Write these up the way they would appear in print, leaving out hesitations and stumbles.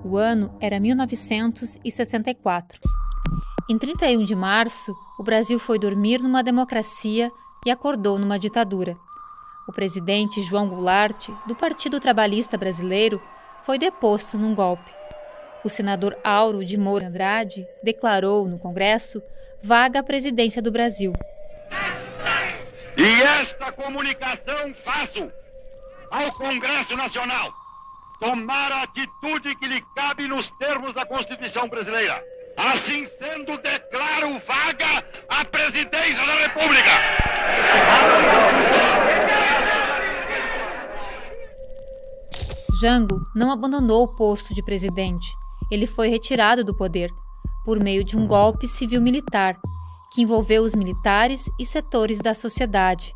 O ano era 1964. Em 31 de março, o Brasil foi dormir numa democracia e acordou numa ditadura. O presidente João Goulart, do Partido Trabalhista Brasileiro, foi deposto num golpe. O senador Auro de Moura Andrade declarou no Congresso vaga à presidência do Brasil. E esta comunicação faço ao Congresso Nacional tomar a atitude que lhe cabe nos termos da Constituição brasileira. Assim sendo, declaro vaga a presidência da República. Jango não abandonou o posto de presidente. Ele foi retirado do poder por meio de um golpe civil-militar que envolveu os militares e setores da sociedade,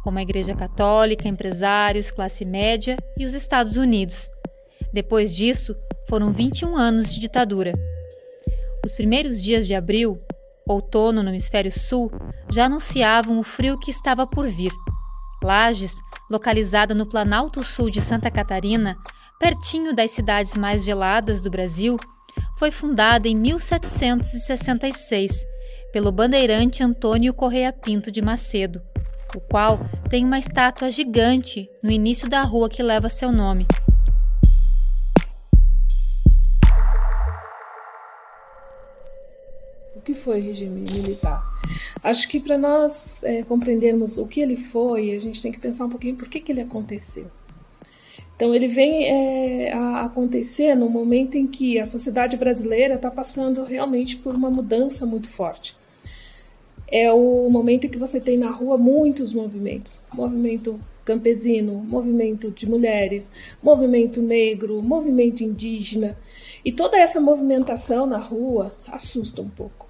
como a Igreja Católica, empresários, classe média e os Estados Unidos. Depois disso, foram 21 anos de ditadura. Os primeiros dias de abril, outono no hemisfério sul, já anunciavam o frio que estava por vir. Lages, localizada no Planalto Sul de Santa Catarina, pertinho das cidades mais geladas do Brasil, foi fundada em 1766 pelo bandeirante Antônio Correia Pinto de Macedo, o qual tem uma estátua gigante no início da rua que leva seu nome. O que foi o regime militar? Acho que para nós compreendermos o que ele foi, a gente tem que pensar um pouquinho por que ele aconteceu. Então ele vem a acontecer no momento em que a sociedade brasileira está passando realmente por uma mudança muito forte. É o momento em que você tem na rua muitos movimentos. Movimento campesino, movimento de mulheres, movimento negro, movimento indígena. E toda essa movimentação na rua assusta um pouco.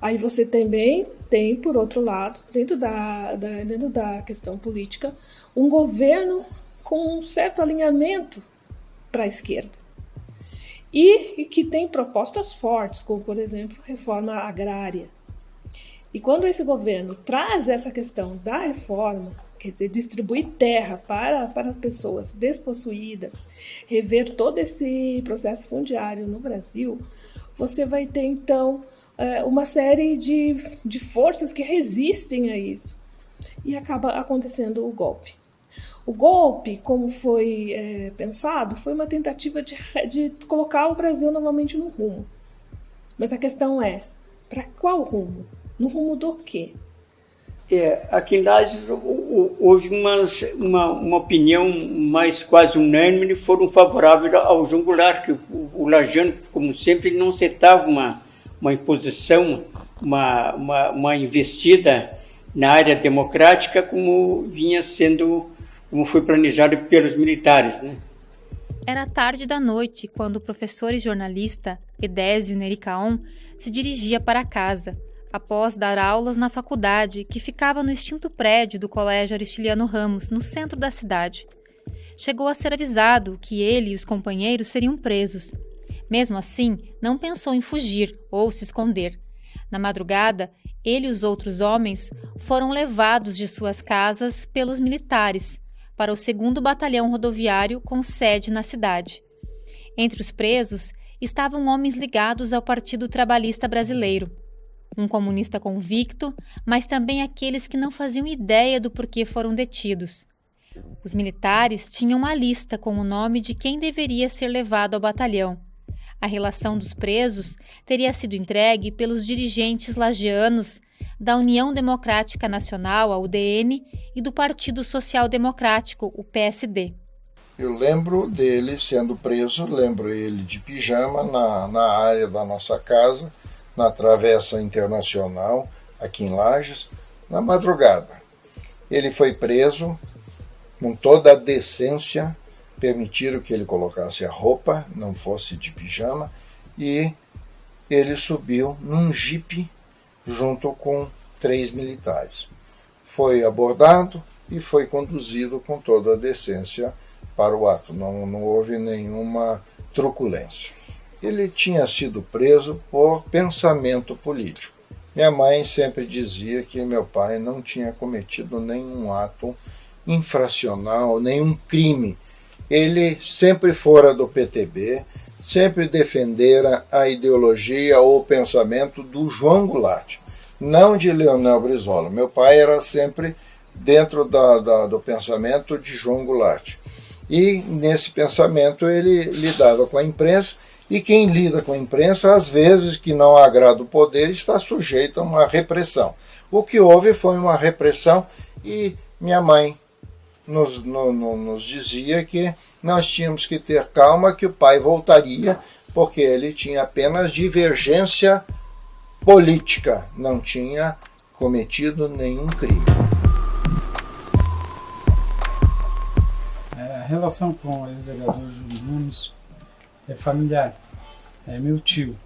Aí você também tem, por outro lado, dentro da questão política, um governo com um certo alinhamento para a esquerda. E que tem propostas fortes, como, por exemplo, reforma agrária. E quando esse governo traz essa questão da reforma, quer dizer, distribuir terra para pessoas despossuídas, rever todo esse processo fundiário no Brasil, você vai ter, então, uma série de forças que resistem a isso. E acaba acontecendo o golpe. O golpe, como foi pensado, foi uma tentativa de colocar o Brasil novamente no rumo. Mas a questão é, para qual rumo? No rumo do quê? Aqui em Lages houve uma opinião mais quase unânime, foram favoráveis ao João Goulart, que o lagiano, como sempre, não aceitava uma imposição, uma investida na área democrática como foi planejado pelos militares, né? Era tarde da noite quando o professor e jornalista Edésio Nericaon se dirigia para casa, após dar aulas na faculdade, que ficava no extinto prédio do Colégio Aristiliano Ramos, no centro da cidade. Chegou a ser avisado que ele e os companheiros seriam presos. Mesmo assim, não pensou em fugir ou se esconder. Na madrugada, ele e os outros homens foram levados de suas casas pelos militares para o 2º Batalhão Rodoviário com sede na cidade. Entre os presos estavam homens ligados ao Partido Trabalhista Brasileiro, um comunista convicto, mas também aqueles que não faziam ideia do porquê foram detidos. Os militares tinham uma lista com o nome de quem deveria ser levado ao batalhão. A relação dos presos teria sido entregue pelos dirigentes lagianos da União Democrática Nacional, a UDN, e do Partido Social Democrático, o PSD. Eu lembro dele sendo preso, lembro ele de pijama na área da nossa casa, na Travessa Internacional, aqui em Lages, na madrugada. Ele foi preso com toda a decência, permitiram que ele colocasse a roupa, não fosse de pijama, e ele subiu num jipe junto com 3 militares. Foi abordado e foi conduzido com toda a decência para o ato. Não houve nenhuma truculência. Ele tinha sido preso por pensamento político. Minha mãe sempre dizia que meu pai não tinha cometido nenhum ato infracional, nenhum crime. Ele sempre fora do PTB, sempre defenderam a ideologia ou o pensamento do João Goulart, não de Leonel Brizola. Meu pai era sempre dentro do pensamento de João Goulart. E nesse pensamento ele lidava com a imprensa, e quem lida com a imprensa, às vezes que não agrada o poder, está sujeito a uma repressão. O que houve foi uma repressão, e minha mãe nos dizia que nós tínhamos que ter calma, que o pai voltaria, porque ele tinha apenas divergência política, não tinha cometido nenhum crime. A relação com o ex-vereador Júlio Nunes é familiar, é meu tio.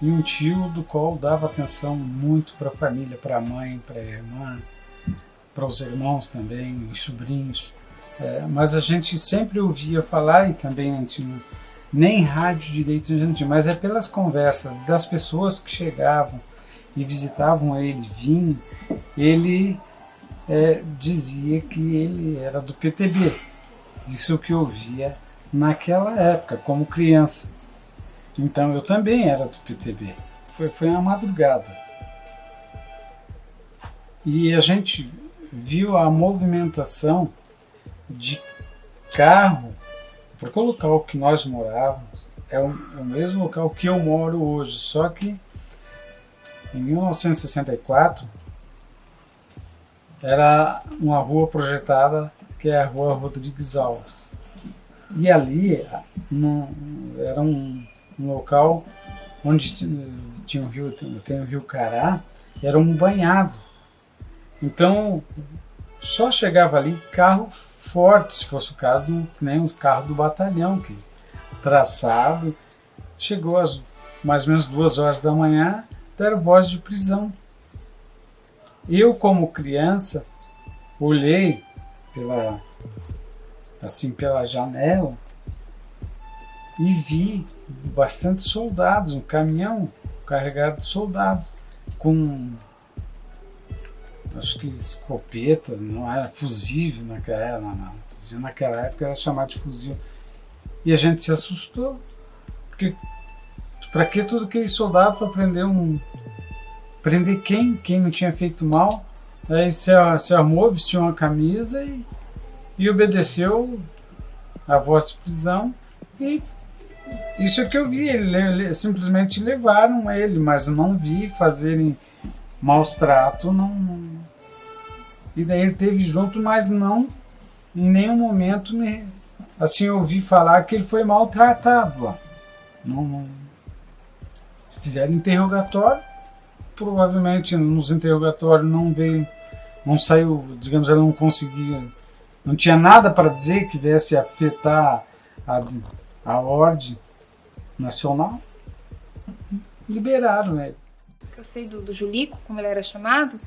E um tio do qual dava atenção muito para a família, para a mãe, para a irmã, para os irmãos também, os sobrinhos. Mas a gente sempre ouvia falar, e também a gente nem rádio direito a gente tinha, mas é pelas conversas das pessoas que chegavam e visitavam ele, vinham, ele dizia que ele era do PTB. Isso que eu via naquela época, como criança. Então eu também era do PTB. Foi uma madrugada. E a gente viu a movimentação de carro, porque o local que nós morávamos é o mesmo local que eu moro hoje, só que em 1964 era uma rua projetada, que é a Rua Rodrigues Alves. E ali era um local onde tinha tem o Rio Cará, era um banhado. Então, só chegava ali carro forte, se fosse o caso, nem o carro do batalhão, que traçado, chegou às mais ou menos 2 horas da manhã, deram voz de prisão. Eu, como criança, olhei pela janela e vi bastante soldados, um caminhão carregado de soldados, com, acho que escopeta, não era fuzil naquela época era chamado de fuzil. E a gente se assustou, porque para que tudo aquele soldado para prender quem não tinha feito mal? Aí se armou, vestiu uma camisa e obedeceu a voz de prisão. E isso é que eu vi, simplesmente levaram ele, mas não vi fazerem maus tratos, não. E daí ele teve junto, mas não, em nenhum momento, assim, eu ouvi falar que ele foi maltratado lá. Não. Fizeram interrogatório, provavelmente nos interrogatórios não saiu, digamos, ela não conseguia, não tinha nada para dizer que viesse afetar a ordem nacional. Liberaram ele. O que eu sei do Julico, como ele era chamado,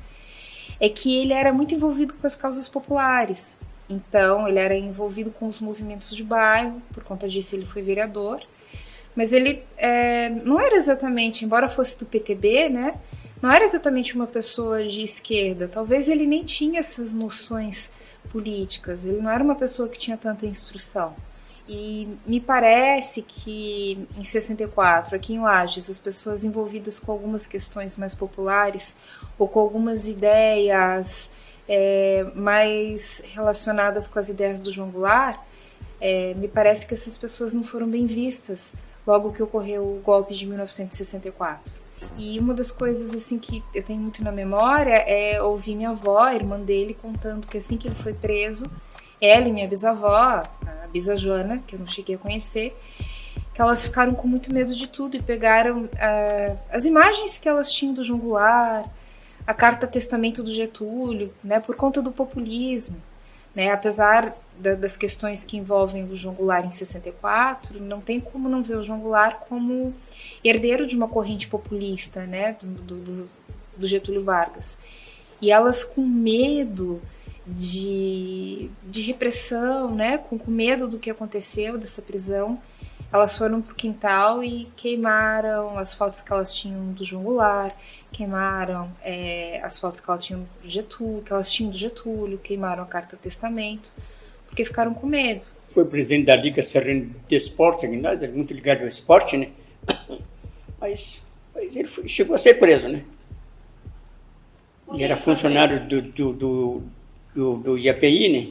é que ele era muito envolvido com as causas populares. Então, ele era envolvido com os movimentos de bairro, por conta disso ele foi vereador. Mas ele não era exatamente, embora fosse do PTB, né, não era exatamente uma pessoa de esquerda. Talvez ele nem tinha essas noções políticas, ele não era uma pessoa que tinha tanta instrução. E me parece que em 64, aqui em Lages, as pessoas envolvidas com algumas questões mais populares ou com algumas ideias mais relacionadas com as ideias do João Goulart, me parece que essas pessoas não foram bem vistas logo que ocorreu o golpe de 1964. E uma das coisas assim que eu tenho muito na memória é ouvir minha avó, a irmã dele, contando que assim que ele foi preso, ela e minha bisavó, a bisa Joana, que eu não cheguei a conhecer, que elas ficaram com muito medo de tudo e pegaram as imagens que elas tinham do João Goulart, a carta testamento do Getúlio, né, por conta do populismo. Né, apesar das questões que envolvem o João Goulart em 64, não tem como não ver o João Goulart como herdeiro de uma corrente populista, né, do Getúlio Vargas. E elas com medo de repressão, né, com medo do que aconteceu, dessa prisão, elas foram para o quintal e queimaram as fotos que elas tinham do João Goulart, queimaram as fotos que elas tinham do Getúlio, queimaram a carta testamento, porque ficaram com medo. foi presidente da Liga Serrana de Esportes, aqui em Lages, muito ligado ao esporte, né? Mas ele chegou a ser preso, né? Ele era funcionário do IAPI, né?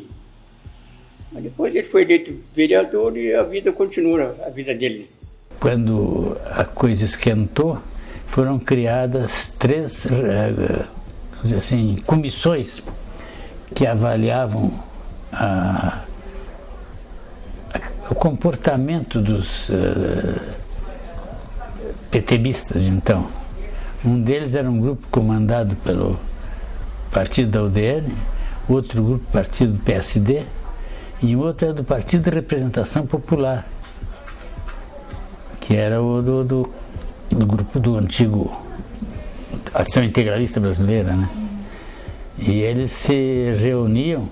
Mas depois ele foi eleito vereador e a vida continua, a vida dele. Quando a coisa esquentou, foram criadas 3 assim, comissões que avaliavam o comportamento dos PTBistas, então. Um deles era um grupo comandado pelo partido da UDN, outro grupo partido do PSD e outro era do Partido de Representação Popular, que era o do grupo do antigo Ação Integralista Brasileira, né? E eles se reuniam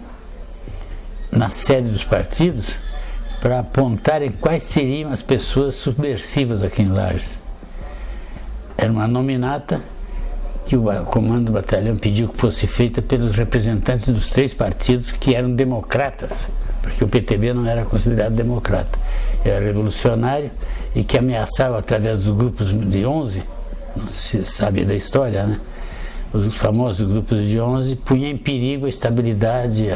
na sede dos partidos para apontarem quais seriam as pessoas subversivas aqui em Lages. Era uma nominata que o comando do batalhão pediu que fosse feita pelos representantes dos 3 partidos que eram democratas, porque o PTB não era considerado democrata, era revolucionário e que ameaçava através dos grupos de 11, não se sabe da história, né? Os famosos grupos de 11 punham em perigo a estabilidade,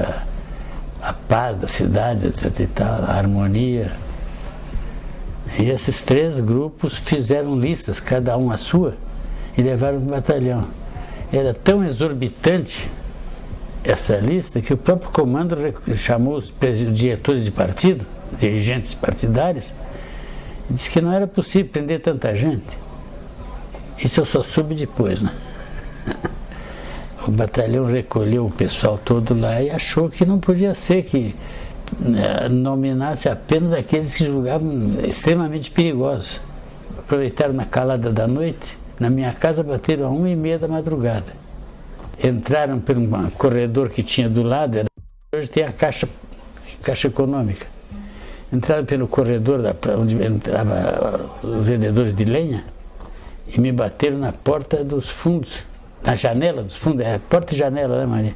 a paz das cidades, etc. e tal, a harmonia. E esses 3 grupos fizeram listas, cada um a sua, e levaram para o batalhão. Era tão exorbitante essa lista que o próprio comando chamou os diretores de partido, dirigentes partidários, e disse que não era possível prender tanta gente. Isso eu só soube depois, né? O batalhão recolheu o pessoal todo lá e achou que não podia ser que nominasse apenas aqueles que julgavam extremamente perigosos. Aproveitaram na calada da noite, na minha casa bateram 1h30 da madrugada. Entraram por um corredor que tinha do lado, hoje tem a caixa econômica. Entraram pelo corredor onde entravam os vendedores de lenha e me bateram na porta dos fundos, na janela dos fundos, é porta e janela, né, Maria?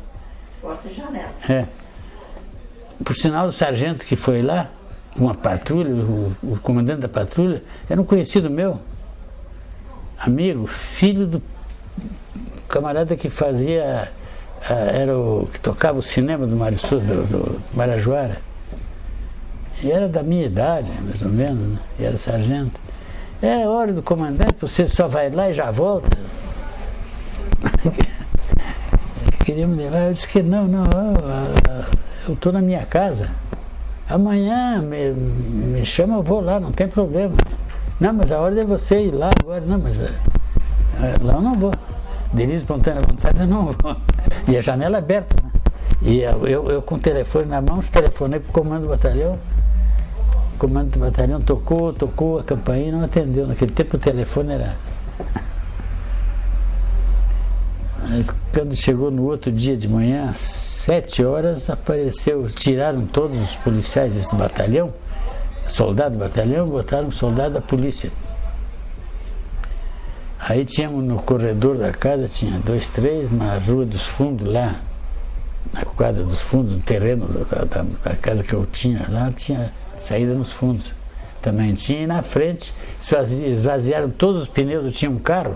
Porta e janela. É. Por sinal, o sargento que foi lá, com a patrulha, o comandante da patrulha, era um conhecido meu, amigo, filho do camarada que fazia, era o que tocava o cinema do Mário Souza, do Marajoara. E era da minha idade, mais ou menos, né? E era sargento. É hora do comandante, você só vai lá e já volta. Queria me levar, eu disse que não, eu estou na minha casa. Amanhã me chama, eu vou lá, não tem problema. Não, mas a hora é você ir lá agora. Não, mas lá eu não vou. Delícia espontânea vontade, eu não vou. E a janela aberta, né? E eu com o telefone na mão, telefonei para o comando do batalhão. O comando do batalhão tocou a campainha e não atendeu. Naquele tempo o telefone era... Mas quando chegou no outro dia de manhã, às 7 horas, apareceu, tiraram todos os policiais do batalhão, soldado do batalhão, botaram um soldado da polícia. Aí tínhamos no corredor da casa, tinha 2, 3, na rua dos fundos lá, na quadra dos fundos, no terreno da casa que eu tinha lá, tinha saída nos fundos. Também tinha, e na frente, esvaziaram todos os pneus, eu tinha um carro,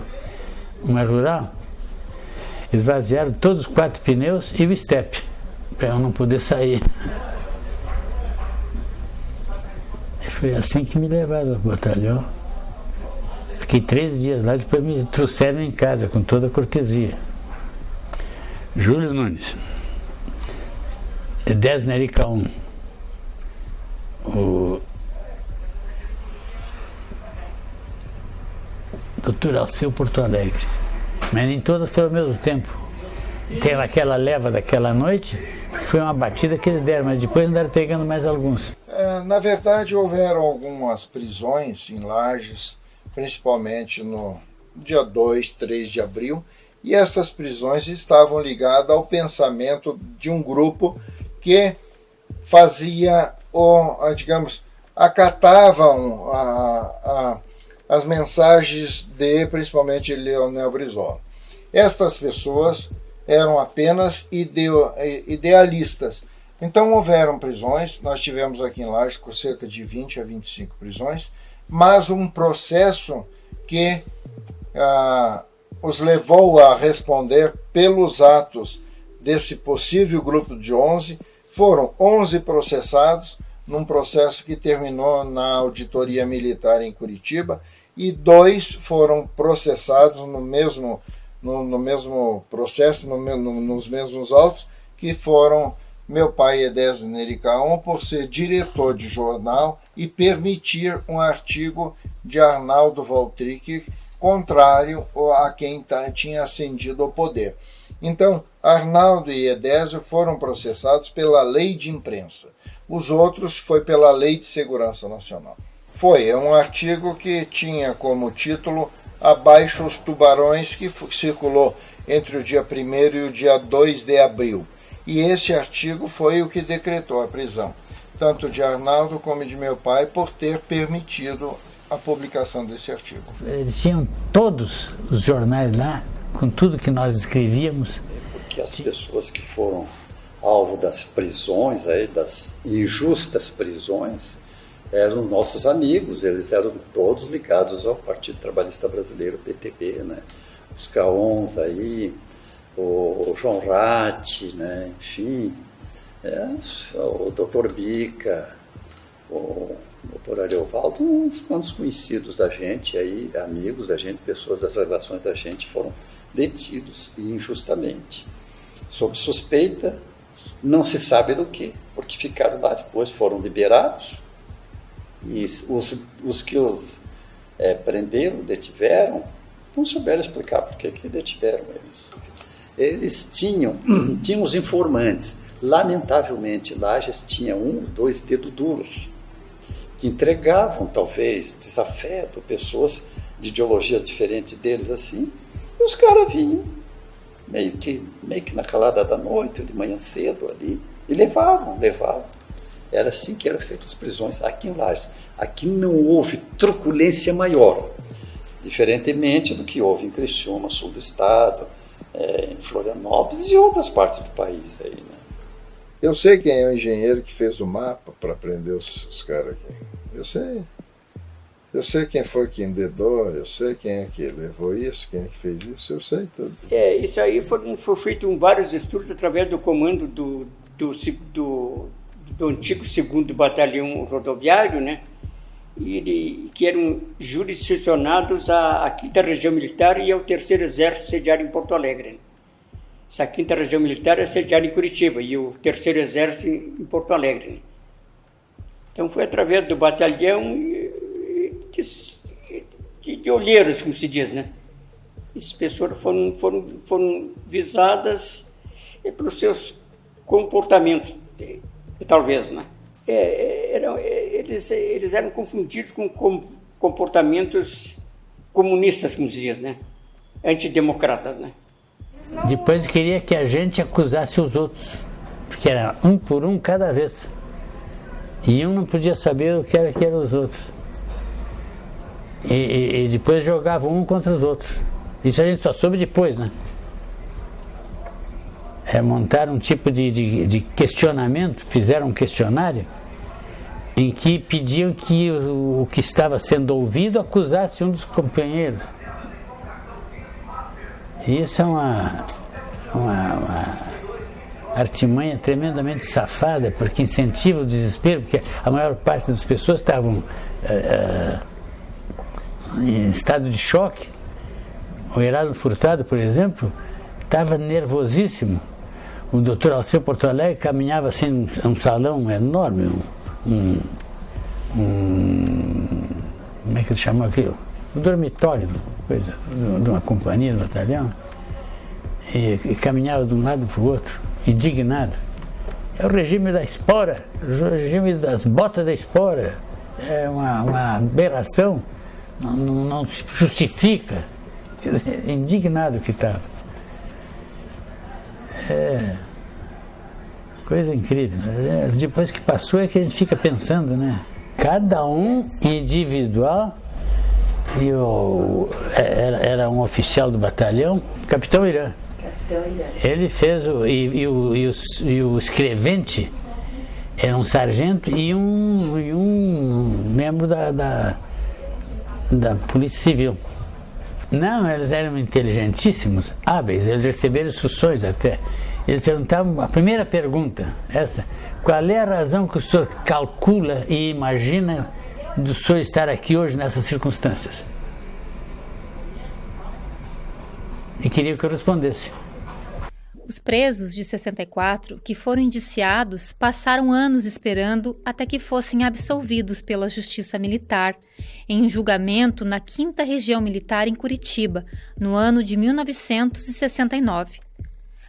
uma rural, esvaziaram todos os 4 pneus e o estepe, para eu não poder sair. E foi assim que me levaram ao batalhão. Fiquei 3 dias lá, depois me trouxeram em casa com toda a cortesia. Júlio Nunes, Edésio Nerica 1, o Dr. Alceu Porto Alegre. Mas nem todas foram ao mesmo tempo. Tem aquela leva daquela noite, que foi uma batida que eles deram, mas depois andaram pegando mais alguns. Na verdade, houveram algumas prisões em Lages, principalmente no dia 2, 3 de abril, e estas prisões estavam ligadas ao pensamento de um grupo que fazia, acatavam as mensagens de, principalmente, Leonel Brizola. Estas pessoas eram apenas idealistas. Então houveram prisões, nós tivemos aqui em Lages cerca de 20 a 25 prisões, mas um processo que os levou a responder pelos atos desse possível grupo de 11. Foram 11 processados, num processo que terminou na auditoria militar em Curitiba, e 2 foram processados no mesmo processo, nos mesmos autos, que foram meu pai, Edésio Nericaon, por ser diretor de jornal e permitir um artigo de Arnaldo Valtric contrário a quem tinha ascendido ao poder. Então, Arnaldo e Edésio foram processados pela lei de imprensa. Os outros foi pela lei de segurança nacional. É um artigo que tinha como título Abaixo os Tubarões, que circulou entre o dia 1º e o dia 2 de abril. E esse artigo foi o que decretou a prisão, tanto de Arnaldo como de meu pai, por ter permitido a publicação desse artigo. Eles tinham todos os jornais lá, com tudo que nós escrevíamos. Porque as pessoas que foram alvo das prisões, aí, das injustas prisões, eram nossos amigos, eles eram todos ligados ao Partido Trabalhista Brasileiro, PTB, né? Os Caons aí, o João Ratti, né? Enfim, o Dr. Bica, o Dr. Ariovaldo, uns quantos conhecidos da gente aí, amigos da gente, pessoas das relações da gente, foram detidos injustamente, sob suspeita, não se sabe do que, porque ficaram lá depois, foram liberados, e os que os prenderam, detiveram, não souberam explicar por que detiveram eles. Eles tinham os informantes, lamentavelmente, Lages tinha 1 ou 2 dedos duros, que entregavam, talvez, desafeto, pessoas de ideologias diferentes deles, assim, e os caras vinham, meio que na calada da noite, de manhã cedo ali, e levavam. Era assim que eram feitas as prisões aqui em Lages. Aqui não houve truculência maior, diferentemente do que houve em Criciúma, sul do estado, em Florianópolis e outras partes do país aí, né? Eu sei quem é o engenheiro que fez o mapa para prender os caras aqui. Eu sei quem foi que endedou, eu sei quem é que levou isso, quem é que fez isso, eu sei tudo. Isso aí foi feito em vários estudos através do comando do antigo 2º Batalhão Rodoviário, né? Que eram jurisdicionados à 5ª Região Militar e ao 3º Exército sediado em Porto Alegre. Essa 5ª Região Militar é sediada em Curitiba e o 3º Exército em Porto Alegre. Então foi através do batalhão de olheiros, como se diz, né? Essas pessoas foram visadas pelos seus comportamentos, talvez, né? Eles eram confundidos com comportamentos comunistas, como se diz, né? Antidemocratas, né? Depois queria que a gente acusasse os outros, porque era um por um cada vez. E um não podia saber o que eram os outros. E depois jogavam um contra os outros. Isso a gente só soube depois, né? Montaram um tipo de questionamento, fizeram um questionário em que pediam que o que estava sendo ouvido acusasse um dos companheiros. E isso é uma artimanha tremendamente safada, porque incentiva o desespero, porque a maior parte das pessoas estavam em estado de choque. O Heraldo Furtado, por exemplo, estava nervosíssimo. O doutor Alceu Porto Alegre caminhava assim, um salão enorme, como é que ele chamou aquilo? Um dormitório, coisa, de uma companhia, do batalhão, e caminhava de um lado para o outro, indignado. É o regime da espora, o regime das botas da espora, é uma aberração, não se justifica, indignado que estava. Coisa incrível. Depois que passou é que a gente fica pensando, né? Cada um individual, e era um oficial do batalhão, Capitão Irã. Ele fez o escrevente Era um sargento e um membro da Polícia Civil. Não, eles eram inteligentíssimos, hábeis, eles receberam instruções até. Eles perguntavam, a primeira pergunta, essa: qual é a razão que o senhor calcula e imagina do senhor estar aqui hoje nessas circunstâncias? E queria que eu respondesse. Os presos de 64, que foram indiciados, passaram anos esperando até que fossem absolvidos pela Justiça Militar, em julgamento na 5ª Região Militar em Curitiba, no ano de 1969.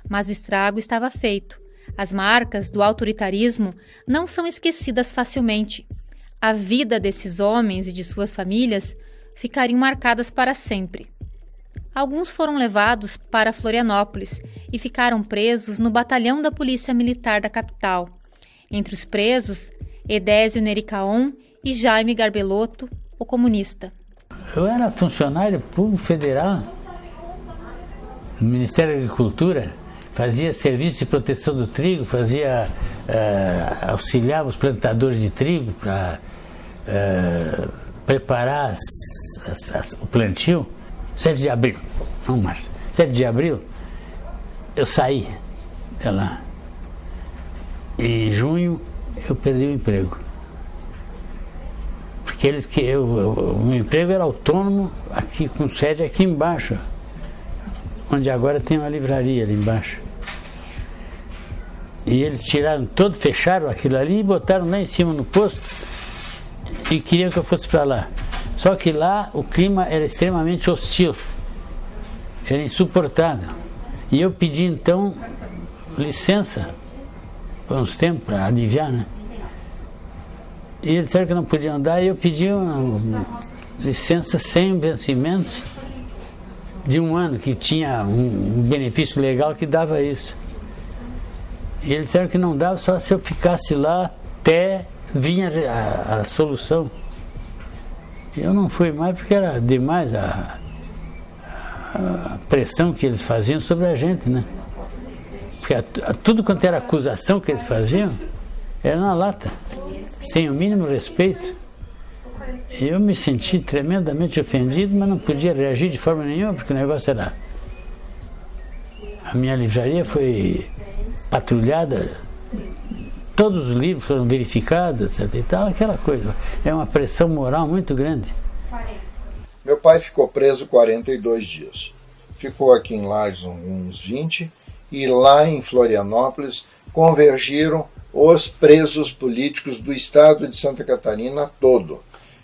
Mas o estrago estava feito. As marcas do autoritarismo não são esquecidas facilmente. A vida desses homens e de suas famílias ficariam marcadas para sempre. Alguns foram levados para Florianópolis e ficaram presos no batalhão da Polícia Militar da capital. Entre os presos, Edésio Nericaon e Jaime Garbelotto, o comunista. Eu era funcionário público federal do Ministério da Agricultura, fazia serviço de proteção do trigo, auxiliava os plantadores de trigo para preparar o plantio. 7 de abril, não março, 7 de abril, eu saí de lá. E em junho eu perdi o emprego. Porque o meu emprego era autônomo, aqui, com sede aqui embaixo, onde agora tem uma livraria ali embaixo. E eles tiraram todo, fecharam aquilo ali e botaram lá em cima no posto e queriam que eu fosse para lá. Só que lá o clima era extremamente hostil, era insuportável. E eu pedi então licença por uns tempos para aliviar, né? E eles disseram que não podiam dar e eu pedi uma licença sem vencimento de 1 ano, que tinha um benefício legal que dava isso. E eles disseram que não dava só se eu ficasse lá até vinha a solução. Eu não fui mais porque era demais a pressão que eles faziam sobre a gente, né? Porque tudo quanto era acusação que eles faziam era na lata, sem o mínimo respeito. Eu me senti tremendamente ofendido, mas não podia reagir de forma nenhuma, porque o negócio era... A minha livraria foi patrulhada, todos os livros foram verificados, etc. e tal, aquela coisa. É uma pressão moral muito grande. Meu pai ficou preso 42 dias. Ficou aqui em Lages uns 20, e lá em Florianópolis convergiram os presos políticos do estado de Santa Catarina todo.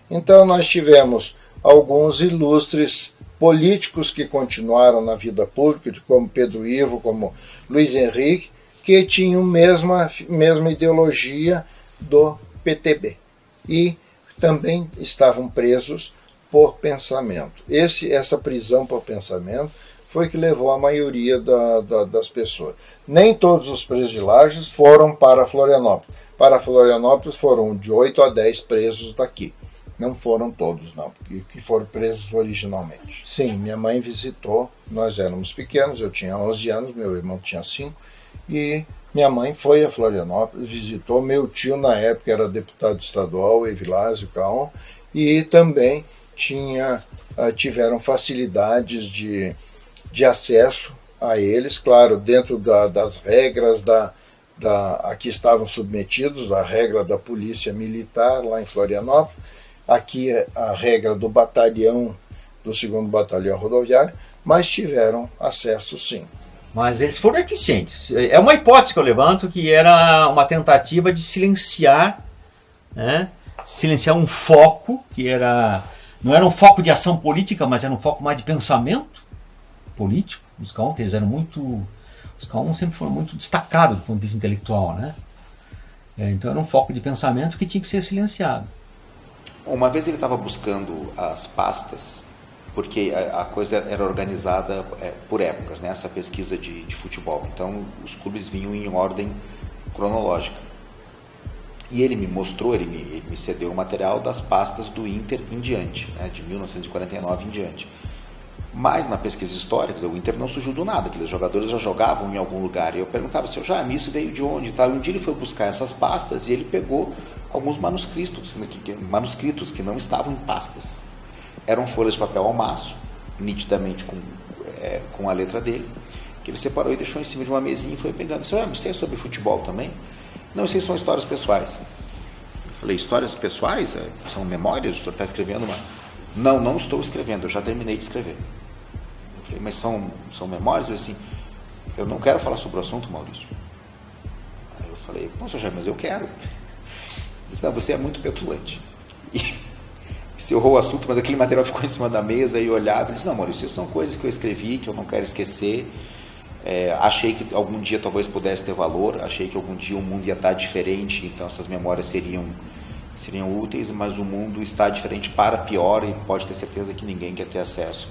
Então nós tivemos alguns ilustres políticos que continuaram na vida pública, como Pedro Ivo, como Luiz Henrique, que tinham mesma ideologia do PTB e também estavam presos por pensamento. Essa prisão por pensamento foi que levou a maioria das pessoas. Nem todos os presos de Lages foram para Florianópolis. Para Florianópolis foram de 8 a 10 presos daqui. Não foram todos, não, que foram presos originalmente. Sim, minha mãe visitou, nós éramos pequenos, eu tinha 11 anos, meu irmão tinha 5, e minha mãe foi a Florianópolis, visitou, meu tio na época era deputado estadual, Evilásio Caon, e também tiveram facilidades de acesso a eles, claro, dentro das regras a que estavam submetidos, a regra da polícia militar lá em Florianópolis, aqui a regra do batalhão, do 2º Batalhão Rodoviário, mas tiveram acesso sim. Mas eles foram eficientes. É uma hipótese que eu levanto, que era uma tentativa de silenciar, né? Silenciar um foco, que não era um foco de ação política, mas era um foco mais de pensamento político. Os Caon, que eles eram os Caon sempre foram muito destacados do ponto de vista intelectual, né? Então era um foco de pensamento que tinha que ser silenciado. Uma vez ele estava buscando as pastas, porque a coisa era organizada por épocas, né? Essa pesquisa de futebol. Então os clubes vinham em ordem cronológica. E ele me mostrou, ele me cedeu o material das pastas do Inter em diante, né? De 1949 em diante. Mas na pesquisa histórica, o Inter não surgiu do nada, aqueles jogadores já jogavam em algum lugar. E eu perguntava, seu Jaime, isso veio de onde? Um dia ele foi buscar essas pastas e ele pegou alguns manuscritos que não estavam em pastas. Eram folhas de papel ao maço, nitidamente com a letra dele, que ele separou e deixou em cima de uma mesinha e foi pegando. Seu Jaime, isso é sobre futebol também? Não, isso aí são histórias pessoais. Eu falei, histórias pessoais? São memórias? O senhor está escrevendo uma... Não estou escrevendo, eu já terminei de escrever. Eu falei, mas são memórias? Eu disse assim, eu não quero falar sobre o assunto, Maurício. Aí eu falei, poxa, Jaime, mas eu quero. Ele disse, não, você é muito petulante. E encerrou o assunto, mas aquele material ficou em cima da mesa e eu olhava e disse, não, Maurício, isso são coisas que eu escrevi, que eu não quero esquecer. Achei que algum dia talvez pudesse ter valor, achei que algum dia o mundo ia estar diferente, então essas memórias seriam úteis, mas o mundo está diferente para pior e pode ter certeza que ninguém quer ter acesso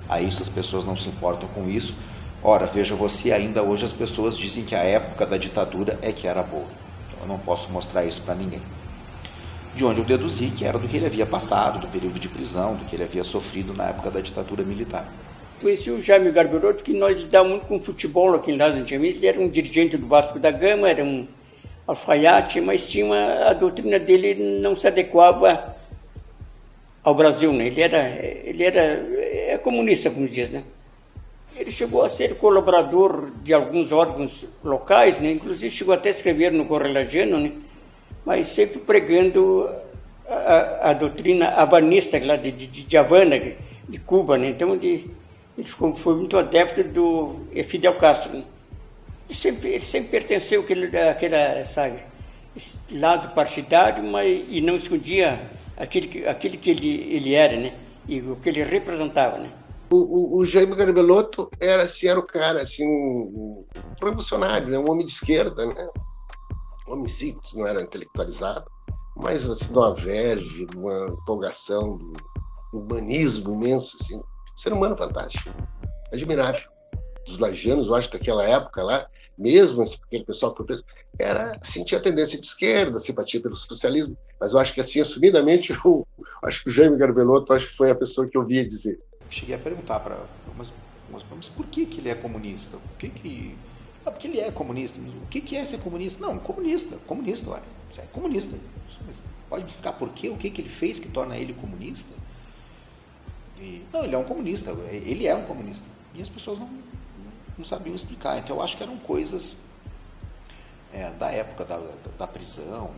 a isso, as pessoas não se importam com isso. Ora, veja você, ainda hoje as pessoas dizem que a época da ditadura é que era boa, então eu não posso mostrar isso para ninguém. De onde eu deduzi que era do que ele havia passado, do período de prisão, do que ele havia sofrido na época da ditadura militar. Conheci o Jaime Garbelotto, que nós lidávamos muito com futebol aqui em Las antigamente. Ele era um dirigente do Vasco da Gama, era um alfaiate, mas a doutrina dele não se adequava ao Brasil, né? Ele era comunista, como diz, né? Ele chegou a ser colaborador de alguns órgãos locais, né? Inclusive chegou até a escrever no Correio Lagiano, né? Mas sempre pregando a doutrina havanista lá de Havana, de Cuba, né? Então ele foi muito adepto do Fidel Castro, né? Ele sempre pertenceu esse lado partidário, e não escondia aquele que ele era, né? E o que ele representava, né? O Jaime Garbelotto era o cara, assim, um revolucionário, né? Um homem de esquerda, né? Um homem simples, não era intelectualizado, mas assim, de uma verve, de uma empolgação, de um humanismo imenso, assim. Um ser humano fantástico, admirável. Dos lagianos, eu acho que daquela época lá, mesmo aquele pessoal que tinha tendência de esquerda, simpatia pelo socialismo, mas eu acho que assim, assumidamente, acho que o Jaime Garbelotto foi a pessoa que eu ouvia dizer. Cheguei a perguntar mas por que ele é comunista? Porque ele é comunista. O que é ser comunista? Não, comunista, ué. É comunista. Mas pode explicar por quê? O que ele fez que torna ele comunista? Não, ele é um comunista. Ele é um comunista. E as pessoas não sabiam explicar. Então eu acho que eram coisas da época da prisão,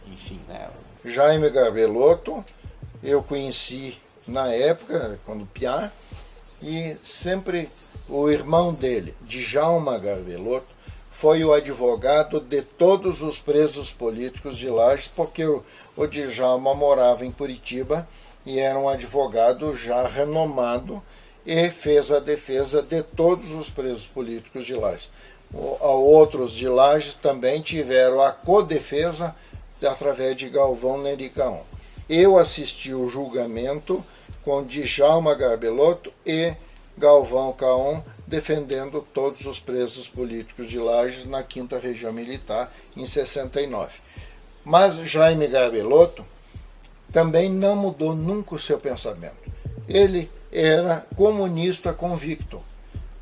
enfim, né? Jaime Garbelotto eu conheci na época, quando piá, e sempre o irmão dele, Djalma Garbelotto, foi o advogado de todos os presos políticos de Lages, porque o Djalma morava em Curitiba e era um advogado já renomado e fez a defesa de todos os presos políticos de Lages. Outros de Lages também tiveram a codefesa através de Galvão Nericaon. Eu assisti o julgamento com Djalma Garbelotto e Galvão Caon defendendo todos os presos políticos de Lages na 5ª Região Militar em 69. Mas Jaime Garbelotto também não mudou nunca o seu pensamento. Ele era comunista convicto,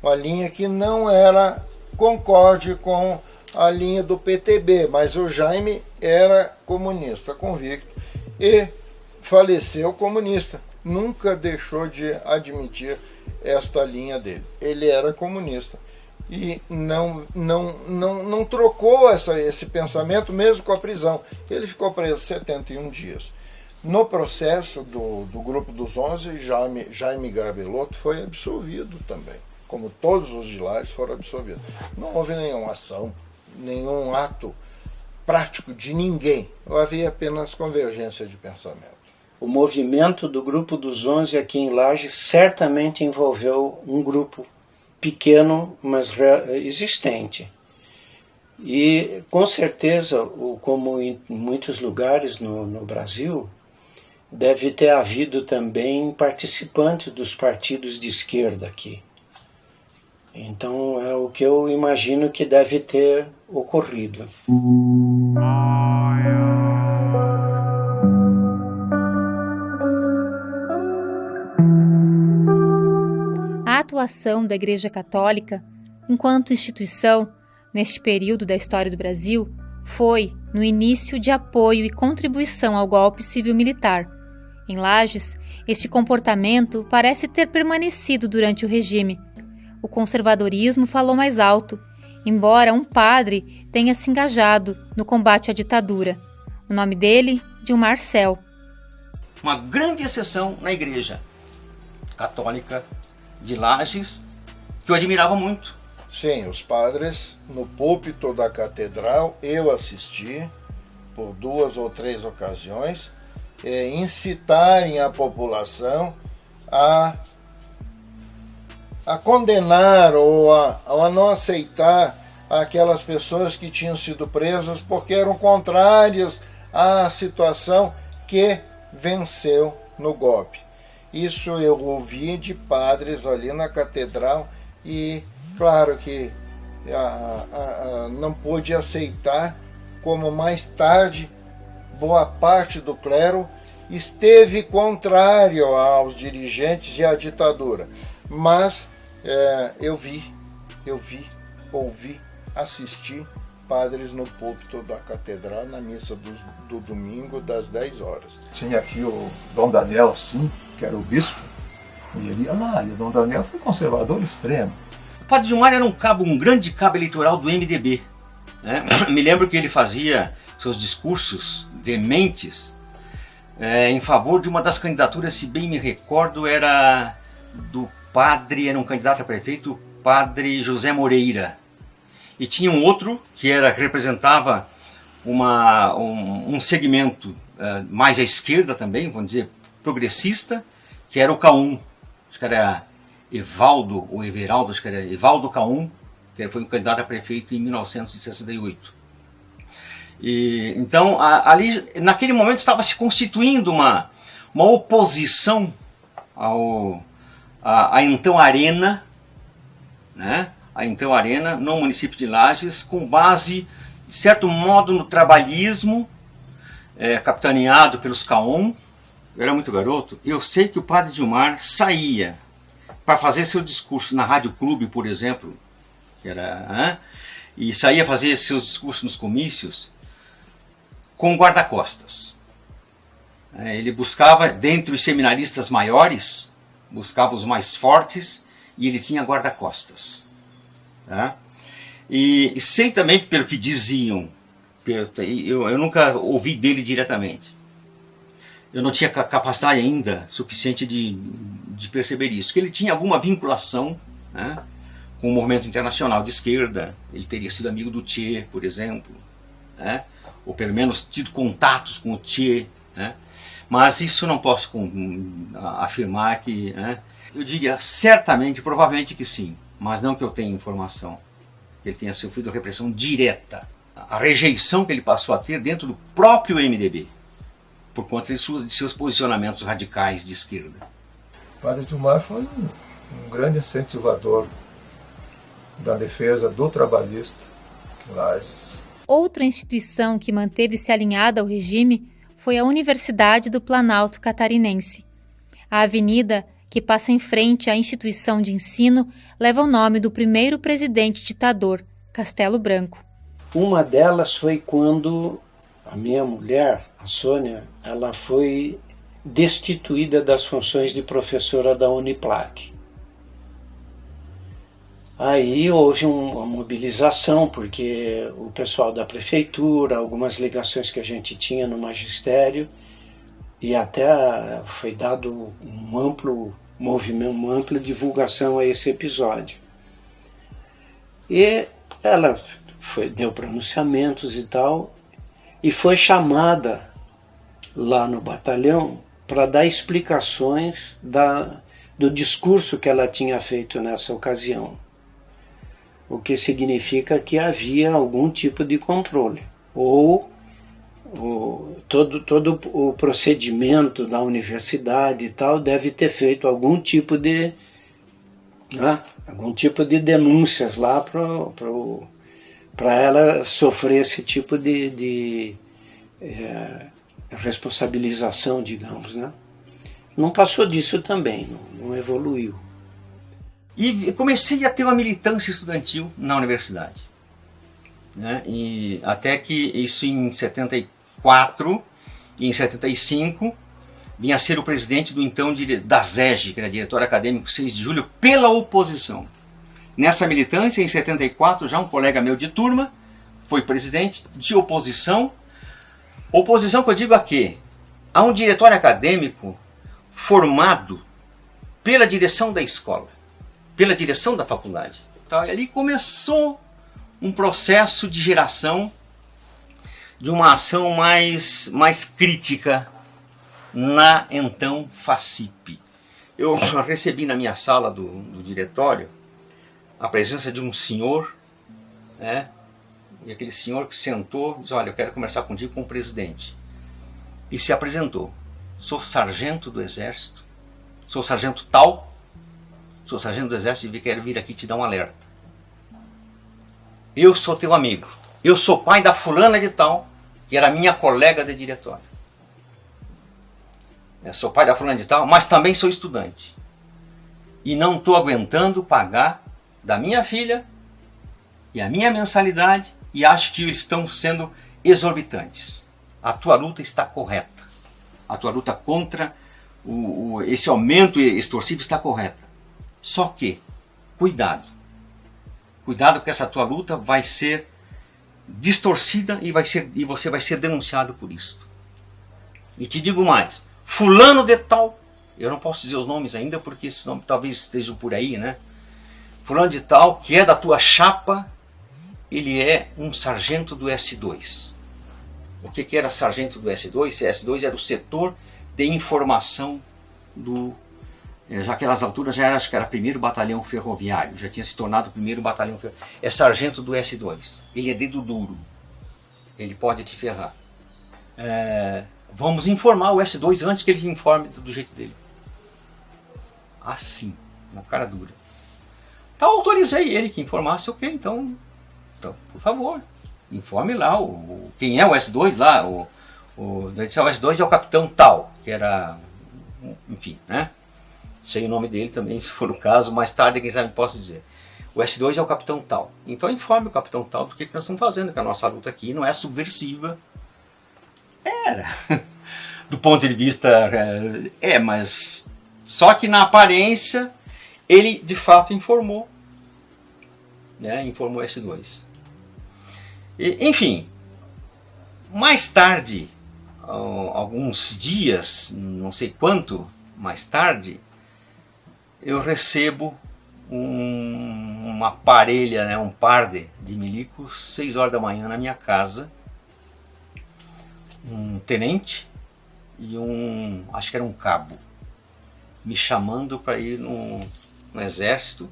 uma linha que não era concorde com a linha do PTB, mas o Jaime era comunista convicto e faleceu comunista. Nunca deixou de admitir esta linha dele. Ele era comunista e não trocou esse pensamento mesmo com a prisão. Ele ficou preso 71 dias. No processo do Grupo dos 11, Jaime Garbelotto foi absolvido também, como todos os de Lages foram absolvidos. Não houve nenhuma ação, nenhum ato prático de ninguém. Havia apenas convergência de pensamento. O movimento do Grupo dos 11 aqui em Lages certamente envolveu um grupo pequeno, mas existente. E, com certeza, como em muitos lugares no Brasil, deve ter havido também participantes dos partidos de esquerda aqui. Então, é o que eu imagino que deve ter ocorrido. atuação da Igreja Católica, enquanto instituição, neste período da história do Brasil, foi no início de apoio e contribuição ao golpe civil-militar. Em Lages, este comportamento parece ter permanecido durante o regime. O conservadorismo falou mais alto, embora um padre tenha se engajado no combate à ditadura. O nome dele, Dilmar Cel. Uma grande exceção na Igreja Católica de Lages, que eu admirava muito. Sim, os padres no púlpito da catedral, eu assisti por 2 ou 3 ocasiões, incitarem a população a condenar ou a não aceitar aquelas pessoas que tinham sido presas porque eram contrárias à situação que venceu no golpe. Isso eu ouvi de padres ali na catedral e claro que não pude aceitar, como mais tarde boa parte do clero esteve contrário aos dirigentes e à ditadura. Mas ouvi, assisti padres no púlpito da catedral na missa do domingo das 10 horas. Tinha aqui o Dom Daniel, sim, que era o bispo, e ele ia lá, e o Dom Daniel foi conservador extremo. O padre Dilmar era um grande cabo eleitoral do MDB. Né? Me lembro que ele fazia seus discursos dementes em favor de uma das candidaturas, se bem me recordo, era um candidato a prefeito, o padre José Moreira. E tinha um outro que representava um segmento mais à esquerda também, vamos dizer, progressista, que era o Caum. Acho que era Evaldo, ou Everaldo, acho que era Evaldo Caum, que foi um candidato a prefeito em 1968. Então, ali, naquele momento, estava se constituindo uma oposição à então Arena, né? A então Arena, no município de Lages, com base, de certo modo, no trabalhismo, capitaneado pelos Caum. Eu era muito garoto. Eu sei que o padre Dilmar saía para fazer seu discurso na Rádio Clube, por exemplo, e saía fazer seus discursos nos comícios com guarda-costas. Ele buscava, dentre os seminaristas maiores, buscava os mais fortes, e ele tinha guarda-costas. E sei também, pelo que diziam, eu nunca ouvi dele diretamente. Eu não tinha capacidade ainda suficiente de perceber isso, que ele tinha alguma vinculação, né, com o movimento internacional de esquerda. Ele teria sido amigo do Che, por exemplo, né, ou pelo menos tido contatos com o Che, né, mas isso não posso afirmar que... Né, eu diria certamente, provavelmente que sim, mas não que eu tenha informação que ele tenha sofrido repressão direta. A rejeição que ele passou a ter dentro do próprio MDB, por conta de seus posicionamentos radicais de esquerda. O padre Dilmar foi um grande incentivador da defesa do trabalhista em Lages. Outra instituição que manteve-se alinhada ao regime foi a Universidade do Planalto Catarinense. A avenida que passa em frente à instituição de ensino leva o nome do primeiro presidente ditador, Castelo Branco. Uma delas foi quando a minha mulher, a Sônia, ela foi destituída das funções de professora da Uniplac. Aí houve uma mobilização, porque o pessoal da prefeitura, algumas ligações que a gente tinha no magistério, e até foi dado um amplo movimento, uma ampla divulgação a esse episódio. E ela deu pronunciamentos e tal, e foi chamada lá no batalhão para dar explicações do discurso que ela tinha feito nessa ocasião. O que significa que havia algum tipo de controle, ou todo o procedimento da universidade e tal deve ter feito algum tipo de denúncias lá para ela sofrer esse tipo de responsabilização, digamos, né? Não passou disso também, não evoluiu. E comecei a ter uma militância estudantil na universidade. Né? E até que isso em 74 e em 75 vinha a ser o presidente do então da ZEG, que era diretor acadêmico 6 de julho, pela oposição. Nessa militância, em 74, já um colega meu de turma foi presidente de oposição. Oposição que eu digo a quê? A um diretório acadêmico formado pela direção da escola, pela direção da faculdade. Então, ali começou um processo de geração de uma ação mais crítica na então FACIP. Eu recebi na minha sala do diretório a presença de um senhor, né? E aquele senhor que sentou disse: olha, eu quero conversar contigo com o presidente. E se apresentou: sou sargento do exército, sou sargento tal, sou sargento do exército e quero vir aqui te dar um alerta. Eu sou teu amigo, eu sou pai da fulana de tal, que era minha colega de diretório. Eu sou pai da fulana de tal, mas também sou estudante. E não estou aguentando pagar da minha filha e a minha mensalidade e acho que estão sendo exorbitantes. A tua luta está correta. A tua luta contra esse aumento extorsivo está correta. Só que, cuidado. Cuidado que essa tua luta vai ser distorcida e você vai ser denunciado por isso. E te digo mais. Fulano de tal, eu não posso dizer os nomes ainda porque esses nomes talvez estejam por aí, né? Fulano de tal, que é da tua chapa, ele é um sargento do S2. O que era sargento do S2? S2 era o setor de informação do... Já aquelas alturas já era, acho que era 1º Batalhão Ferroviário, já tinha se tornado o 1º Batalhão Ferroviário. É sargento do S2. Ele é dedo duro. Ele pode te ferrar. Vamos informar o S2 antes que ele informe do jeito dele. Assim, na cara dura. Então autorizei ele que informasse, ok, então por favor, informe lá quem é o S2 lá. O S2 é o capitão tal, que era, enfim, né? Sei o nome dele também, se for o caso, mais tarde quem sabe posso dizer. O S2 é o capitão tal. Então informe o capitão tal do que nós estamos fazendo, que a nossa luta aqui não é subversiva. Era. Do ponto de vista... mas... Só que na aparência, ele de fato informou. Né? Informou o S2. Enfim. Mais tarde, alguns dias, não sei quanto mais tarde, eu recebo uma parelha, né, um par de milicos, 6 horas da manhã na minha casa, um tenente e acho que era um cabo, me chamando para ir no exército,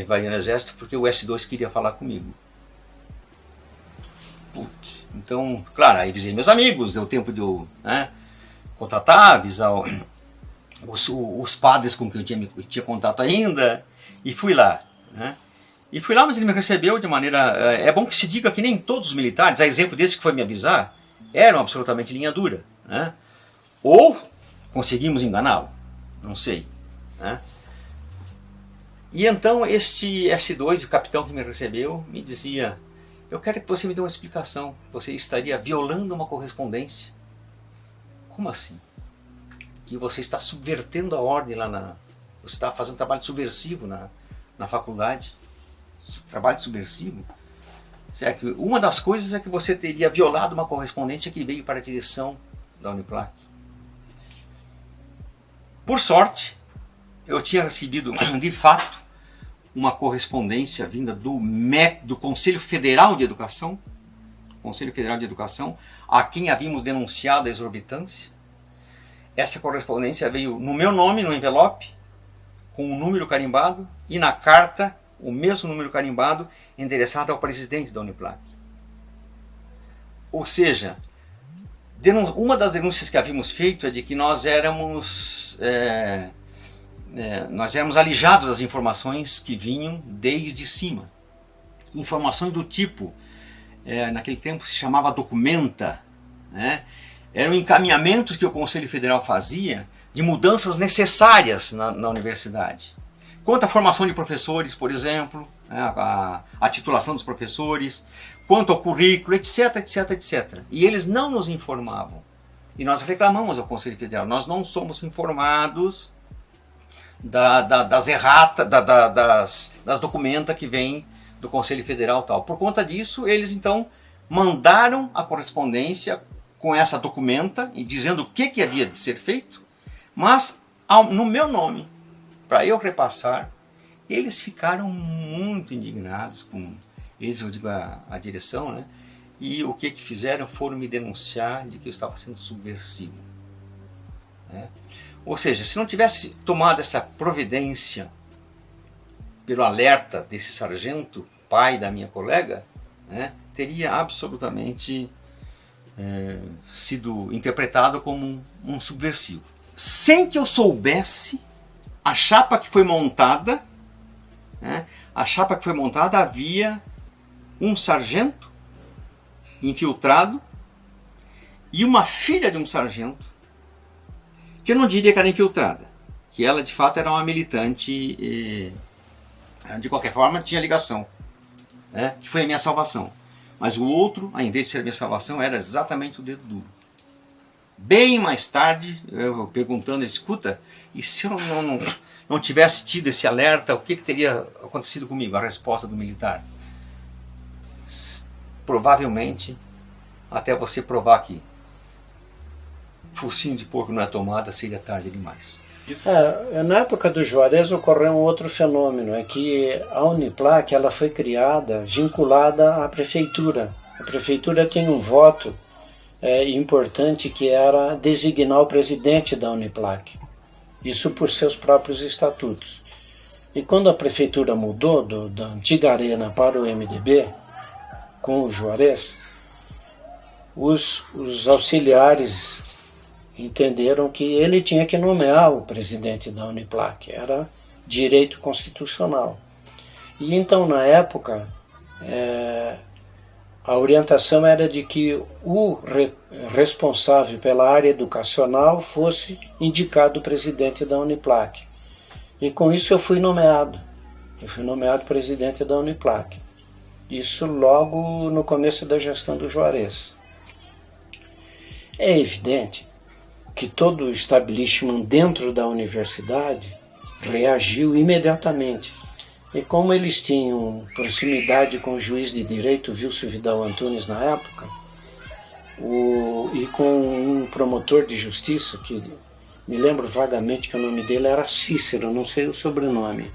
vai no exército porque o S2 queria falar comigo. Putz, então, claro, aí avisei meus amigos, deu tempo de eu, né, contatar, avisar os padres com quem eu tinha contato ainda, e fui lá, né? E fui lá, mas ele me recebeu de maneira... É bom que se diga que nem todos os militares, a exemplo desse que foi me avisar, eram absolutamente linha dura, né? Ou conseguimos enganá-lo, não sei, né? E então este S2, o capitão que me recebeu, me dizia: eu quero que você me dê uma explicação, você estaria violando uma correspondência. Como assim? Que você está subvertendo a ordem lá você está fazendo trabalho subversivo na faculdade. Trabalho subversivo? Certo? Uma das coisas é que você teria violado uma correspondência que veio para a direção da Uniplac. Por sorte, eu tinha recebido, de fato, uma correspondência vinda do Conselho Federal de Educação, a quem havíamos denunciado a exorbitância. Essa correspondência veio no meu nome, no envelope, com um número carimbado, e na carta, o mesmo número carimbado, endereçado ao presidente da Uniplac. Ou seja, uma das denúncias que havíamos feito é de que nós éramos alijados das informações que vinham desde cima. Informações do tipo, naquele tempo se chamava documenta, né? Eram encaminhamentos que o Conselho Federal fazia de mudanças necessárias na universidade. quanto à formação de professores, por exemplo, né, a titulação dos professores, quanto ao currículo, etc, etc, etc. E eles não nos informavam. E nós reclamamos ao Conselho Federal, nós não somos informados das erratas, das documentas que vêm do Conselho Federal e tal. Por conta disso, eles então mandaram a correspondência com essa documenta e dizendo o que havia de ser feito, mas no meu nome, para eu repassar. Eles ficaram muito indignados com eles, eu digo a direção, né? E o que fizeram foram me denunciar de que eu estava sendo subversivo, né? Ou seja, se não tivesse tomado essa providência pelo alerta desse sargento, pai da minha colega, né, teria absolutamente sido interpretado como um subversivo. Sem que eu soubesse, a chapa que foi montada, né, havia um sargento infiltrado e uma filha de um sargento, que eu não diria que era infiltrada, que ela de fato era uma militante, de qualquer forma tinha ligação, né, que foi a minha salvação. Mas o outro, ao invés de ser a minha salvação, era exatamente o dedo duro. Bem mais tarde, eu perguntando, escuta, e se eu não tivesse tido esse alerta, o que teria acontecido comigo? A resposta do militar: provavelmente, até você provar que focinho de porco não é tomada, seria tarde demais. Na época do Juarez ocorreu um outro fenômeno, é que a Uniplac ela foi criada vinculada à prefeitura. A prefeitura tem um voto importante que era designar o presidente da Uniplac, isso por seus próprios estatutos. E quando a prefeitura mudou da antiga arena para o MDB, com o Juarez, os auxiliares entenderam que ele tinha que nomear o presidente da Uniplac, era direito constitucional. E então, na época, a orientação era de que o responsável pela área educacional fosse indicado o presidente da Uniplac. E com isso eu fui nomeado. Eu fui nomeado presidente da Uniplac. Isso logo no começo da gestão do Juarez. É evidente que todo o establishment dentro da universidade reagiu imediatamente. E como eles tinham proximidade com o juiz de direito, Vilso Vidal Antunes, na época, e com um promotor de justiça, que me lembro vagamente que o nome dele era Cícero, não sei o sobrenome.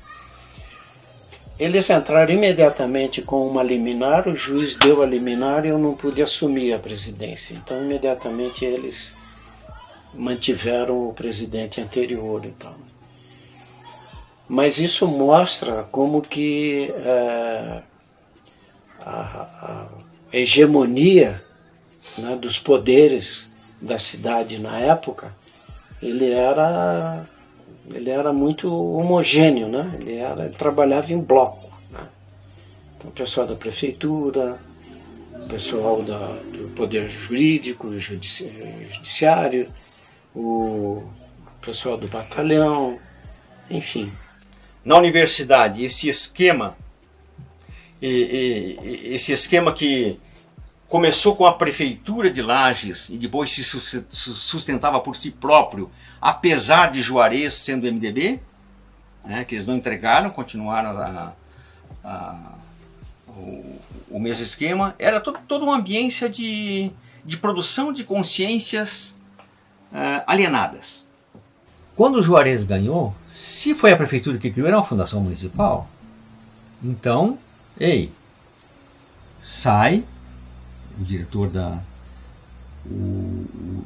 Eles entraram imediatamente com uma liminar, o juiz deu a liminar e eu não pude assumir a presidência. Então, imediatamente, eles mantiveram o presidente anterior. Então. Mas isso mostra como que a hegemonia, né, dos poderes da cidade na época, ele era muito homogêneo, né? Ele trabalhava em bloco, né? Então, o pessoal da prefeitura, o pessoal do poder jurídico, judiciário, o pessoal do batalhão, enfim. Na universidade, esse esquema que começou com a prefeitura de Lages e depois se sustentava por si próprio, apesar de Juarez sendo MDB, né, que eles não entregaram, continuaram o mesmo esquema, era toda uma ambiência de produção de consciências alienadas. Quando o Juarez ganhou, se foi a prefeitura que criou, era uma fundação municipal, então, sai o diretor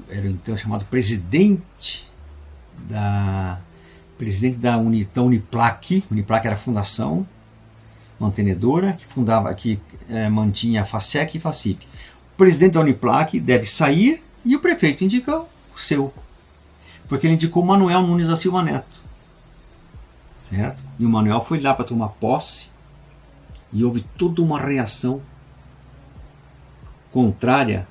era então chamado presidente da Uniplac. Uniplac era a fundação mantenedora que mantinha a FASEC e FACIP. O presidente da Uniplac deve sair e o prefeito indica o seu, porque ele indicou o Manuel Nunes da Silva Neto, certo? E o Manuel foi lá para tomar posse e houve toda uma reação contrária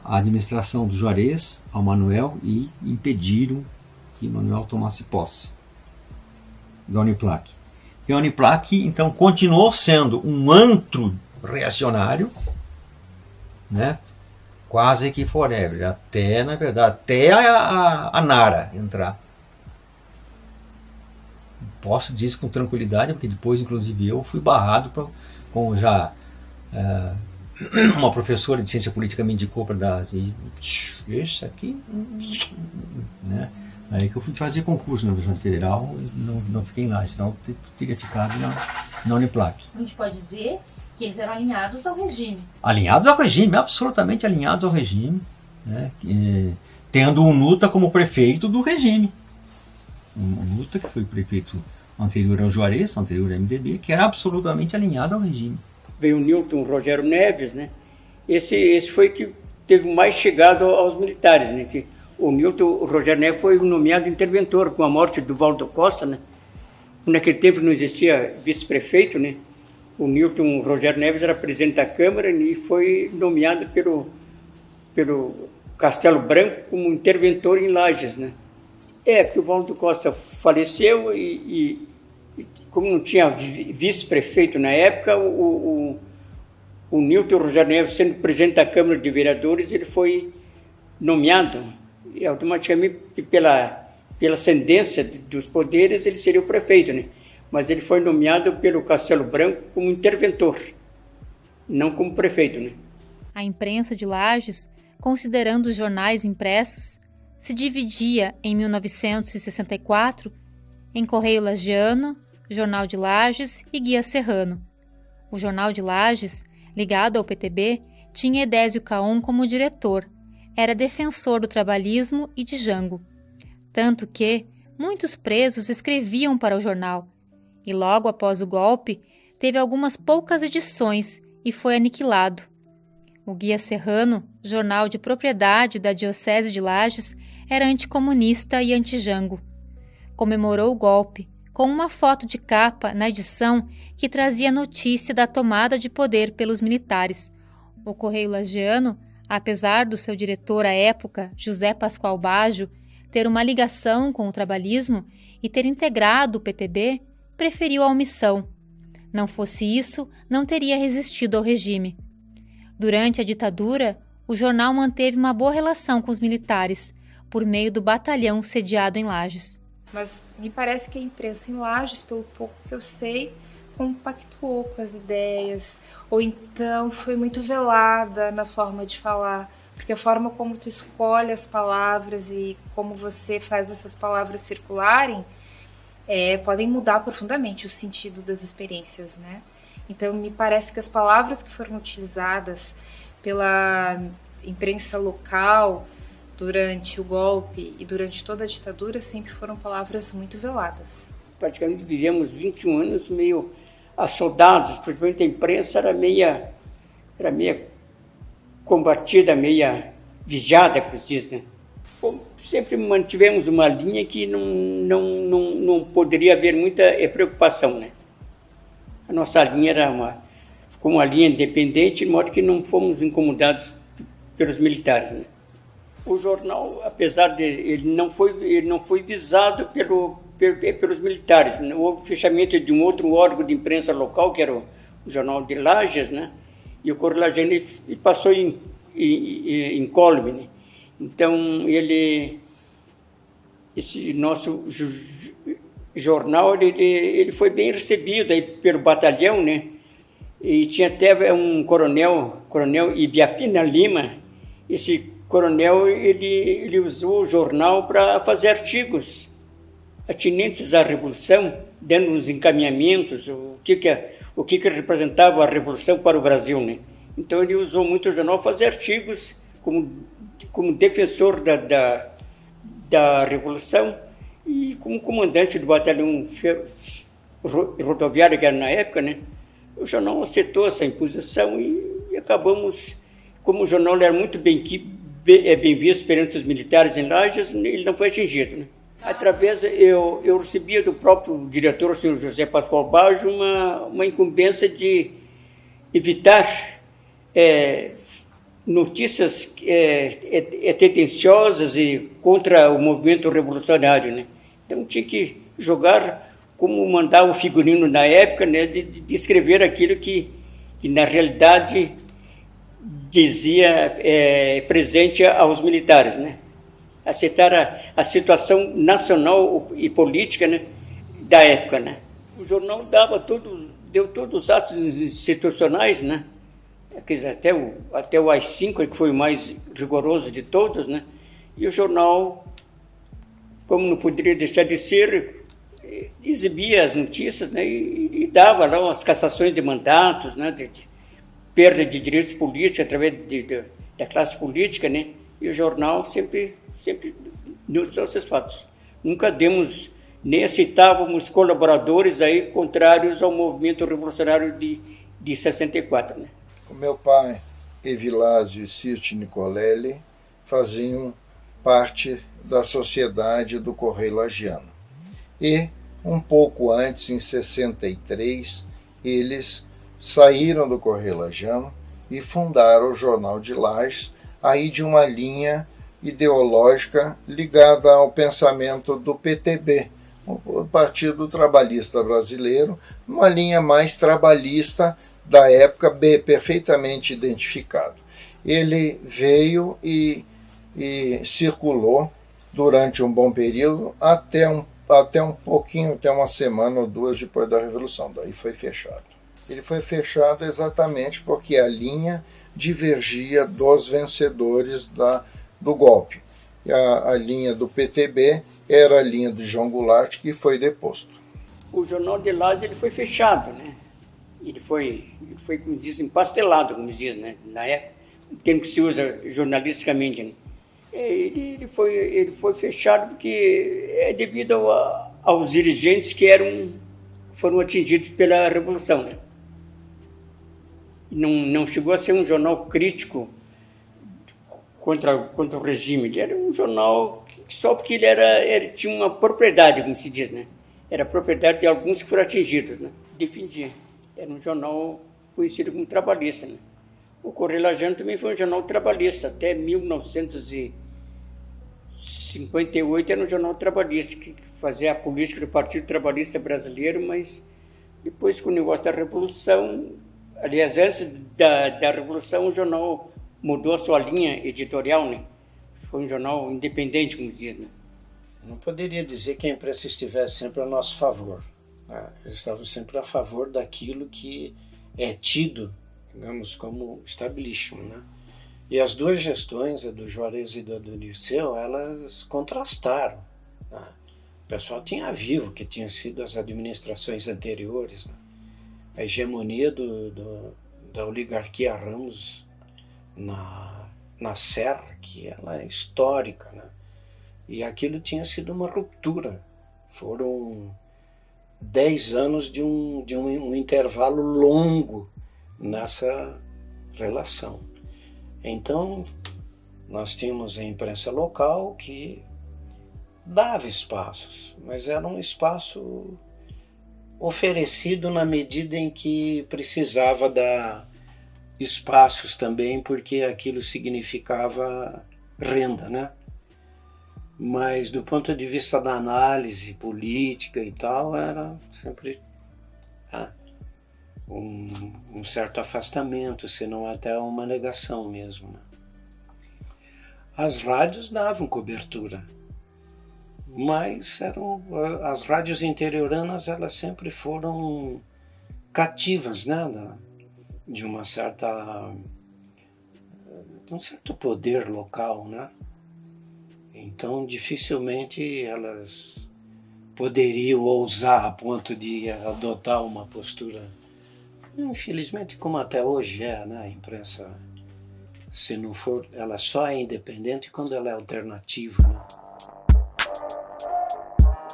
à administração do Juarez, ao Manuel, e impediram que Manuel tomasse posse. da Uniplac. E a Uniplac, então, continuou sendo um antro reacionário, né? Quase que forever, até, na verdade, até a Nara entrar. Posso dizer isso com tranquilidade, porque depois, inclusive, eu fui barrado com já uma professora de ciência política me indicou para dar isso aqui, né? Aí que eu fui fazer concurso na Universidade Federal e não fiquei lá, senão eu teria ficado na Uniplac. A gente pode dizer que eles eram alinhados ao regime. Alinhados ao regime, absolutamente alinhados ao regime, né? Tendo o Nuta como prefeito do regime. O Nuta, que foi prefeito anterior ao Juarez, anterior ao MDB, que era absolutamente alinhado ao regime. Veio o Newton Rogério Neves, né? Esse foi que teve mais chegado aos militares, né? Que o Newton Rogério Neves foi nomeado interventor com a morte do Valdo Costa, né? Naquele tempo não existia vice-prefeito, né? O Newton Rogério Neves era presidente da Câmara e foi nomeado pelo Castelo Branco como interventor em Lages, né? Porque o Valdo Costa faleceu e como não tinha vice-prefeito na época, o Newton Rogério Neves, sendo presidente da Câmara de Vereadores, ele foi nomeado e automaticamente pela ascendência dos poderes ele seria o prefeito, né? Mas ele foi nomeado pelo Castelo Branco como interventor, não como prefeito, né? A imprensa de Lages, considerando os jornais impressos, se dividia em 1964 em Correio Lagiano, Jornal de Lages e Guia Serrano. O Jornal de Lages, ligado ao PTB, tinha Edésio Caon como diretor, era defensor do trabalhismo e de Jango. Tanto que muitos presos escreviam para o jornal, e logo após o golpe teve algumas poucas edições e foi aniquilado. O Guia Serrano, jornal de propriedade da Diocese de Lages, era anticomunista e anti-Jango. Comemorou o golpe, com uma foto de capa na edição que trazia notícia da tomada de poder pelos militares. O Correio Lagiano, apesar do seu diretor à época, José Pascoal Baggio, ter uma ligação com o trabalhismo e ter integrado o PTB, preferiu a omissão. Não fosse isso, não teria resistido ao regime. Durante a ditadura, o jornal manteve uma boa relação com os militares, por meio do batalhão sediado em Lages. Mas me parece que a imprensa em Lages, pelo pouco que eu sei, compactuou com as ideias, ou então foi muito velada na forma de falar, porque a forma como tu escolhe as palavras e como você faz essas palavras circularem podem mudar profundamente o sentido das experiências, né? Então me parece que as palavras que foram utilizadas pela imprensa local durante o golpe e durante toda a ditadura sempre foram palavras muito veladas. Praticamente vivemos 21 anos meio assoldados, principalmente a imprensa era meia combatida, meia vigiada, como se diz, né? Sempre mantivemos uma linha que não poderia haver muita preocupação, né? A nossa linha ficou uma linha independente, de modo que não fomos incomodados pelos militares, né? O jornal, apesar de ele não foi visado pelos militares, né? Houve fechamento de um outro órgão de imprensa local, que era o Jornal de Lages, né? E o Correio Lagiano ele passou incólume, né? Então esse nosso jornal ele foi bem recebido aí pelo batalhão, né? E tinha até um coronel Ibiapina Lima. Esse coronel ele usou o jornal para fazer artigos atinentes à revolução, dando uns encaminhamentos, o que representava a revolução para o Brasil, né? Então ele usou muito o jornal para fazer artigos como defensor da revolução e como comandante do batalhão rodoviário que era na época, né? O jornal aceitou essa imposição e acabamos, como o jornal era muito bem visto perante os militares em Lages, ele não foi atingido, né? Através, eu recebia do próprio diretor, o senhor José Pascoal Baggio, uma incumbência de evitar notícias tendenciosas e contra o movimento revolucionário, né? Então tinha que jogar como mandar o figurino na época, né, de escrever aquilo que na realidade dizia presente aos militares, né? Aceitar a situação nacional e política, né, da época, né? O jornal deu todos os atos institucionais, né? Até o AI-5, que foi o mais rigoroso de todos, né? E o jornal, como não poderia deixar de ser, exibia as notícias, né? E dava lá as cassações de mandatos, né? De perda de direitos políticos através da classe política, né? E o jornal sempre noticiou esses fatos. Nunca nem aceitávamos colaboradores aí contrários ao movimento revolucionário de 64, né? O meu pai, Evilásio e Circe Nicolelli, faziam parte da Sociedade do Correio Lagiano. E, um pouco antes, em 63, eles saíram do Correio Lagiano e fundaram o Jornal de Lages, aí de uma linha ideológica ligada ao pensamento do PTB, o Partido Trabalhista Brasileiro, uma linha mais trabalhista da época, perfeitamente identificado. Ele veio e circulou durante um bom período até uma semana ou duas depois da Revolução, daí foi fechado. Ele foi fechado exatamente porque a linha divergia dos vencedores do golpe. E a linha do PTB era a linha de João Goulart, que foi deposto. O Jornal de Lages ele foi fechado, né? Ele foi, como diz, empastelado, como se diz, né? Na época, o termo que se usa jornalisticamente, né? Ele foi fechado porque devido aos dirigentes que foram atingidos pela Revolução, né? Não chegou a ser um jornal crítico contra o regime. Ele era um jornal só porque ele tinha uma propriedade, como se diz, né? Era propriedade de alguns que foram atingidos, né? Defendia. Era um jornal conhecido como trabalhista, né? O Correio Lagiano também foi um jornal trabalhista. Até 1958 era um jornal trabalhista, que fazia a política do Partido Trabalhista Brasileiro, mas depois, com o negócio da Revolução, aliás, antes da Revolução, o jornal mudou a sua linha editorial, né? Foi um jornal independente, como se diz, né? Não poderia dizer que a imprensa estivesse sempre a nosso favor. Eles estavam sempre a favor daquilo que é tido, digamos, como establishment, né? E as duas gestões, a do Juarez e do Dirceu, elas contrastaram, né? O pessoal tinha vivo que tinham sido as administrações anteriores, né? A hegemonia da oligarquia Ramos na Serra, que ela é histórica, né? E aquilo tinha sido uma ruptura. Foram 10 anos de um intervalo longo nessa relação. Então, nós tínhamos a imprensa local que dava espaços, mas era um espaço oferecido na medida em que precisava dar espaços também, porque aquilo significava renda, né? Mas do ponto de vista da análise política e tal, era sempre um certo afastamento, senão até uma negação mesmo, né? As rádios davam cobertura, mas as rádios interioranas, elas sempre foram cativas, né? De um certo poder local, né? Então, dificilmente elas poderiam ousar a ponto de adotar uma postura, infelizmente, como até hoje é, né? A imprensa, se não for, ela só é independente quando ela é alternativa, né?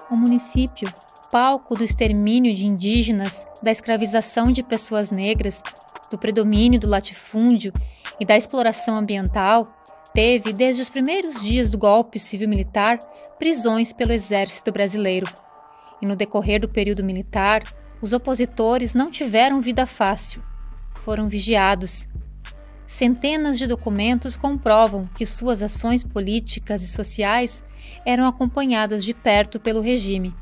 O município, palco do extermínio de indígenas, da escravização de pessoas negras, do predomínio do latifúndio e da exploração ambiental, teve, desde os primeiros dias do golpe civil-militar, prisões pelo exército brasileiro. E no decorrer do período militar, os opositores não tiveram vida fácil. Foram vigiados. Centenas de documentos comprovam que suas ações políticas e sociais eram acompanhadas de perto pelo regime.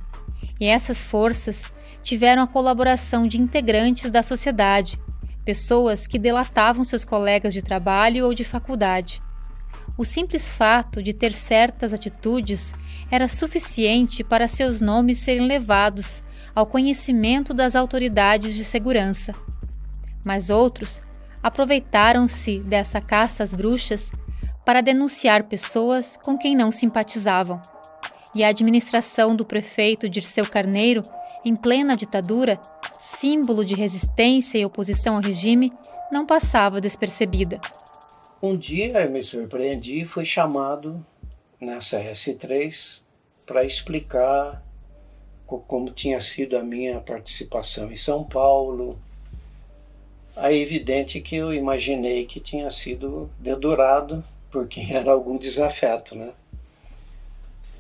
E essas forças tiveram a colaboração de integrantes da sociedade, pessoas que delatavam seus colegas de trabalho ou de faculdade. O simples fato de ter certas atitudes era suficiente para seus nomes serem levados ao conhecimento das autoridades de segurança. Mas outros aproveitaram-se dessa caça às bruxas para denunciar pessoas com quem não simpatizavam. E a administração do prefeito Dirceu Carneiro, em plena ditadura, símbolo de resistência e oposição ao regime, não passava despercebida. Um dia eu me surpreendi e fui chamado nessa S3 para explicar como tinha sido a minha participação em São Paulo. É evidente que eu imaginei que tinha sido dedurado porque era algum desafeto, né?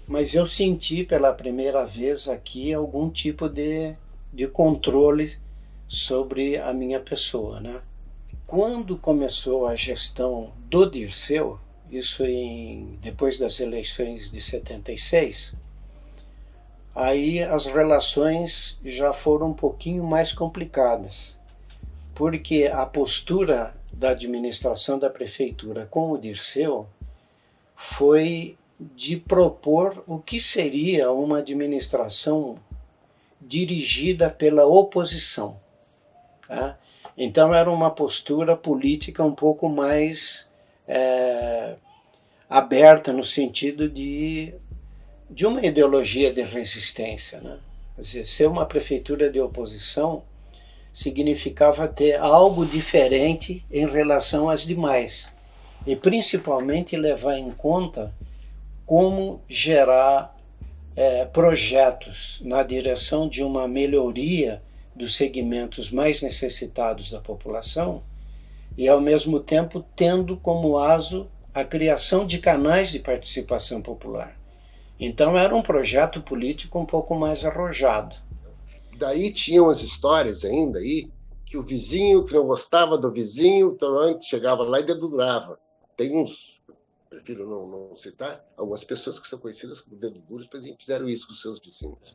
Mas eu senti pela primeira vez aqui algum tipo de controle sobre a minha pessoa, né? Quando começou a gestão do Dirceu, isso depois das eleições de 76, aí as relações já foram um pouquinho mais complicadas, porque a postura da administração da prefeitura com o Dirceu foi de propor o que seria uma administração dirigida pela oposição, tá? Então era uma postura política um pouco mais aberta no sentido de uma ideologia de resistência, né? Quer dizer, ser uma prefeitura de oposição significava ter algo diferente em relação às demais e principalmente levar em conta como gerar projetos na direção de uma melhoria dos segmentos mais necessitados da população e, ao mesmo tempo, tendo como aso a criação de canais de participação popular. Então, era um projeto político um pouco mais arrojado. Daí tinham as histórias ainda aí, que o vizinho que não gostava do vizinho, então antes chegava lá e dedurava. Tem uns, prefiro não citar, algumas pessoas que são conhecidas como dedo duros, por exemplo, fizeram isso com seus vizinhos.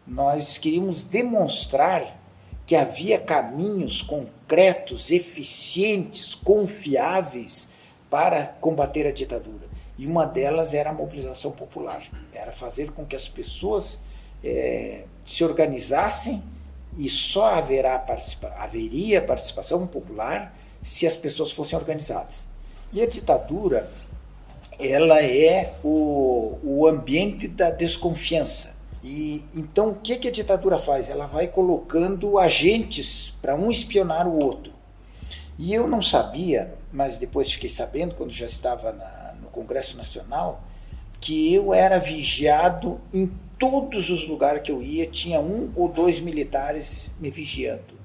Nós queríamos demonstrar que havia caminhos concretos, eficientes, confiáveis para combater a ditadura. E uma delas era a mobilização popular. Era fazer com que as pessoas se organizassem e só haveria participação popular se as pessoas fossem organizadas. E a ditadura, ela é o ambiente da desconfiança. E então o que a ditadura faz? Ela vai colocando agentes para um espionar o outro. E eu não sabia, mas depois fiquei sabendo, quando já estava no Congresso Nacional, que eu era vigiado em todos os lugares que eu ia, tinha 1 ou 2 militares me vigiando.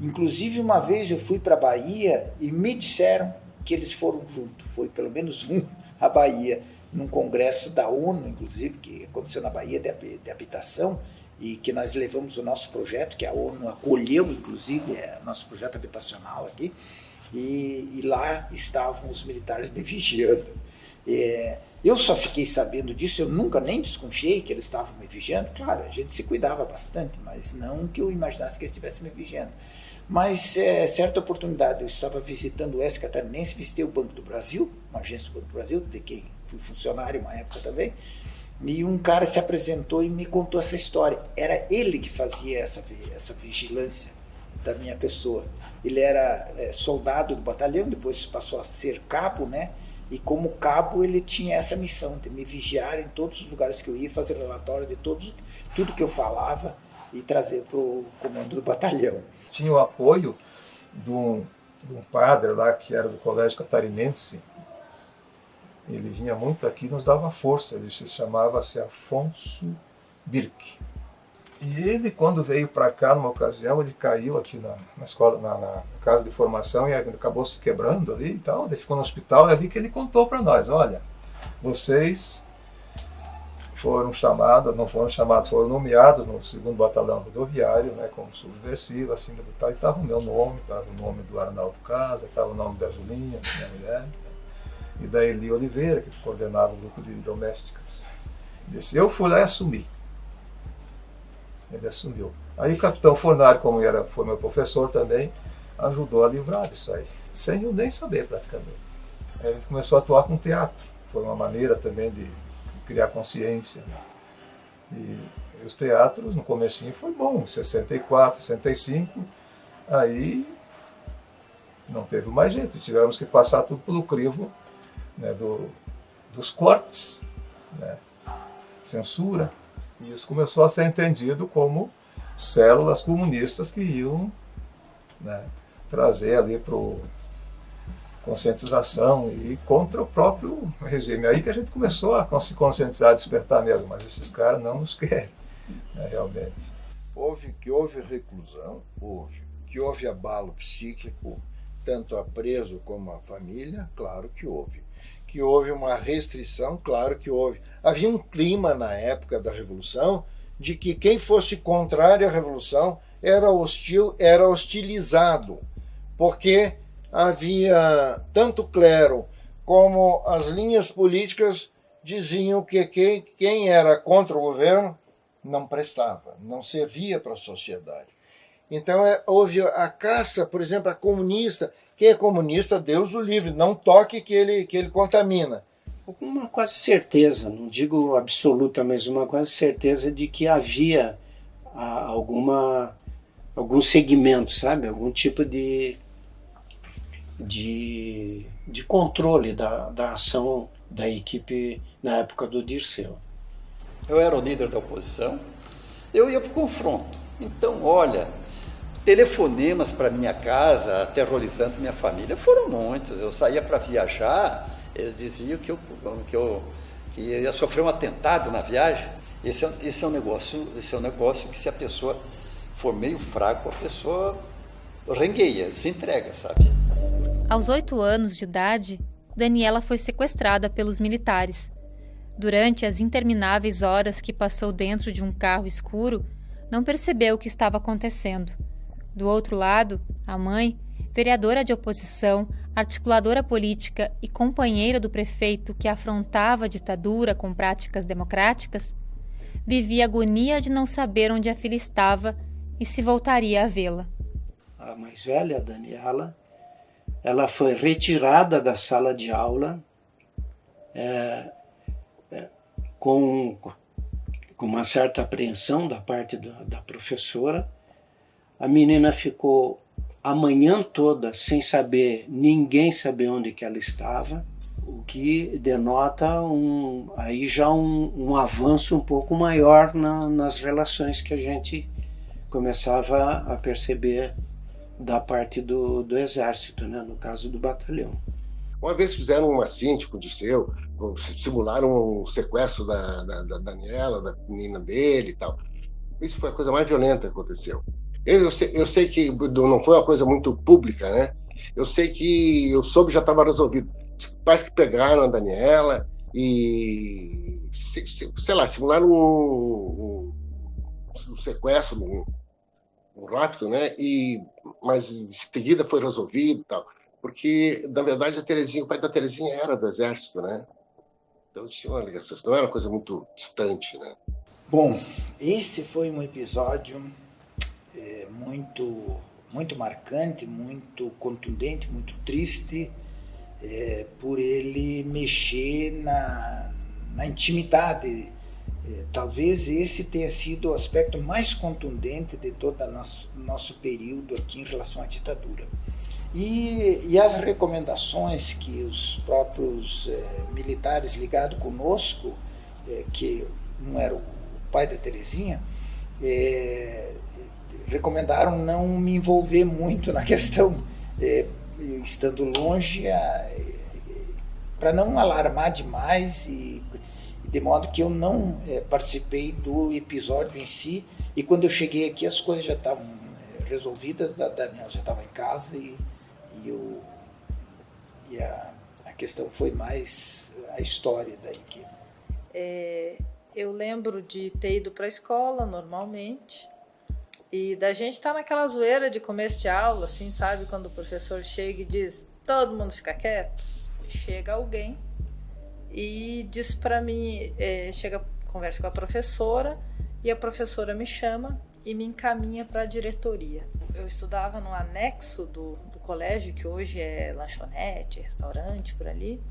Inclusive, uma vez eu fui para a Bahia e me disseram que eles foram junto. Foi pelo menos um à Bahia, num congresso da ONU, inclusive, que aconteceu na Bahia de habitação, e que nós levamos o nosso projeto, que a ONU acolheu, inclusive, nosso projeto habitacional aqui, e lá estavam os militares me vigiando. Eu só fiquei sabendo disso, eu nunca nem desconfiei que eles estavam me vigiando. Claro, a gente se cuidava bastante, mas não que eu imaginasse que eles estivessem me vigiando. Mas, certa oportunidade, eu estava visitando o Oeste Catarinense, visitei o Banco do Brasil, uma agência do Banco do Brasil, de quem fui funcionário uma época também, e um cara se apresentou e me contou essa história. Era ele que fazia essa vigilância da minha pessoa. Ele era soldado do batalhão, depois passou a ser cabo, né? E como cabo ele tinha essa missão de me vigiar em todos os lugares que eu ia, fazer relatório de tudo que eu falava e trazer para o comando do batalhão. Tinha o apoio de um padre lá que era do Colégio Catarinense. Ele vinha muito aqui e nos dava força. Ele chamava-se Afonso Birk. E ele, quando veio para cá, numa ocasião, ele caiu aqui na escola, na casa de formação e acabou se quebrando ali e tal. Ele ficou no hospital, é ali que ele contou para nós: olha, vocês foram chamados, não foram chamados, foram nomeados no 2º Batalhão Rodoviário, né, como subversivo, assim, e tal. E estava o meu nome, estava o nome do Arnaldo Casa, estava o nome da Julinha, minha mulher, né, e da Eli Oliveira, que coordenava o grupo de domésticas. Disse, eu fui lá e assumi. Ele assumiu. Aí o capitão Fornari, como foi meu professor também, ajudou a livrar disso aí, sem eu nem saber praticamente. Aí a gente começou a atuar com teatro, foi uma maneira também de criar consciência, né? E os teatros no comecinho foi bom, em 64, 65, aí não teve mais jeito, tivemos que passar tudo pelo crivo, né, dos cortes, né, censura, e isso começou a ser entendido como células comunistas que iam, né, trazer ali para conscientização e contra o próprio regime. Aí que a gente começou a se conscientizar, a despertar mesmo, mas esses caras não nos querem, né, realmente. Que houve reclusão, que houve abalo psíquico, tanto a preso como a família, claro que houve. Que houve uma restrição, claro que houve. Havia um clima na época da Revolução de que quem fosse contrário à Revolução era hostil, era hostilizado, porque havia tanto o clero como as linhas políticas diziam que quem era contra o governo não prestava, não servia para a sociedade. Então houve a caça, por exemplo, a comunista. Quem é comunista, Deus o livre, não toque que ele contamina. Uma quase certeza, não digo absoluta, mas uma quase certeza de que havia algum segmento, sabe? Algum tipo de controle da ação da equipe na época do Dirceu. Eu era o líder da oposição, eu ia para o confronto. Então, olha, telefonemas para minha casa, aterrorizando minha família, foram muitos. Eu saía para viajar, eles diziam que eu ia sofrer um atentado na viagem. Esse é um negócio que, se a pessoa for meio fraco, a pessoa rengueia, se entrega, sabe? Aos 8 anos de idade, Daniela foi sequestrada pelos militares. Durante as intermináveis horas que passou dentro de um carro escuro, não percebeu o que estava acontecendo. Do outro lado, a mãe, vereadora de oposição, articuladora política e companheira do prefeito que afrontava a ditadura com práticas democráticas, vivia a agonia de não saber onde a filha estava e se voltaria a vê-la. A mais velha, a Daniela, ela foi retirada da sala de aula com uma certa apreensão da parte da professora. A menina ficou a manhã toda sem ninguém saber onde que ela estava, o que denota aí já um avanço um pouco maior nas relações que a gente começava a perceber da parte do exército, né? No caso do batalhão. Uma vez fizeram um assinte com o Dirceu, simularam um sequestro da Daniela, da menina dele e tal. Isso foi a coisa mais violenta que aconteceu. Eu sei que não foi uma coisa muito pública, né? Eu soube já estava resolvido. Parece que pegaram a Daniela e, sei lá, simularam um sequestro, um rapto, né? Mas em seguida foi resolvido e tal. Porque, na verdade, o pai da Terezinha era do Exército, né? Então tinha uma ligação, não era uma coisa muito distante, né? Bom, esse foi um episódio muito, muito marcante, muito contundente, muito triste, por ele mexer na intimidade. Talvez esse tenha sido o aspecto mais contundente de todo nosso período aqui em relação à ditadura. E as recomendações que os próprios militares ligados conosco, que não era o pai da Terezinha, recomendaram não me envolver muito na questão, estando longe, para não alarmar demais, e de modo que eu não participei do episódio em si. E quando eu cheguei aqui, as coisas já estavam resolvidas, a Daniela já estava em casa, e a questão foi mais a história da equipe. Eu lembro de ter ido para a escola normalmente, e da gente estar naquela zoeira de começo de aula, assim, sabe? Quando o professor chega e diz, todo mundo fica quieto. Chega alguém e diz para mim, conversa com a professora e a professora me chama e me encaminha para a diretoria. Eu estudava no anexo do colégio, que hoje é lanchonete, restaurante, por ali,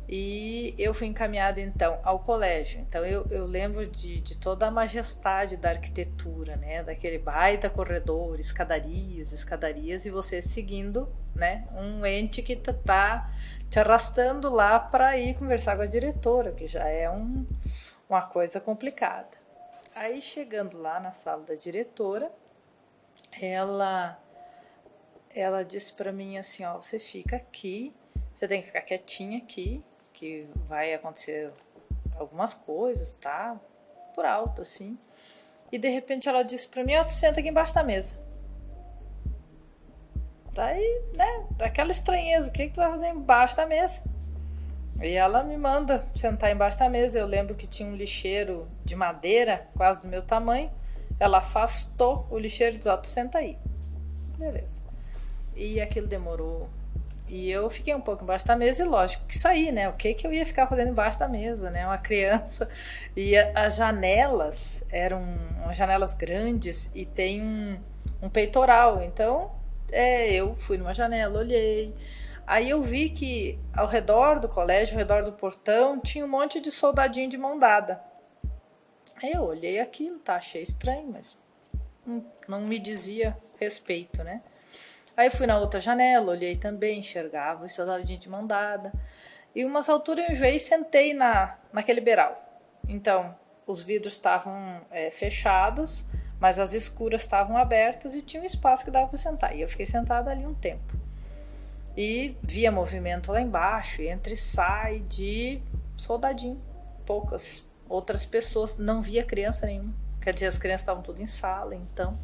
e eu fui encaminhada então ao colégio. Então eu lembro de toda a majestade da arquitetura, né, daquele baita corredor, escadarias, e você seguindo, né, um ente que tá te arrastando lá para ir conversar com a diretora, que já é uma coisa complicada. Aí, chegando lá na sala da diretora, ela disse para mim assim, ó, você fica aqui, você tem que ficar quietinha aqui, que vai acontecer algumas coisas, tá? Por alto, assim. E, de repente, ela disse para mim, ó, tu senta aqui embaixo da mesa. Daí, né, daquela estranheza, o que tu vai fazer embaixo da mesa? E ela me manda sentar embaixo da mesa. Eu lembro que tinha um lixeiro de madeira, quase do meu tamanho. Ela afastou o lixeiro e disse, ó, tu senta aí. Beleza. E aquilo demorou. E eu fiquei um pouco embaixo da mesa e lógico que saí, né? O que eu ia ficar fazendo embaixo da mesa, né? Uma criança. E as janelas eram janelas grandes e tem um peitoral. Então, eu fui numa janela, olhei. Aí eu vi que ao redor do colégio, ao redor do portão, tinha um monte de soldadinho de mão dada. Aí eu olhei aquilo, tá, achei estranho, mas não me dizia respeito, né? Aí fui na outra janela, olhei também, enxergava os soldadinhos de mão dada. E umas alturas eu enjoei e sentei naquele beiral. Então, os vidros estavam fechados, mas as escuras estavam abertas e tinha um espaço que dava para sentar. E eu fiquei sentada ali um tempo. E via movimento lá embaixo, entra e sai de soldadinho. Poucas outras pessoas, não via criança nenhuma. Quer dizer, as crianças estavam tudo em sala, então.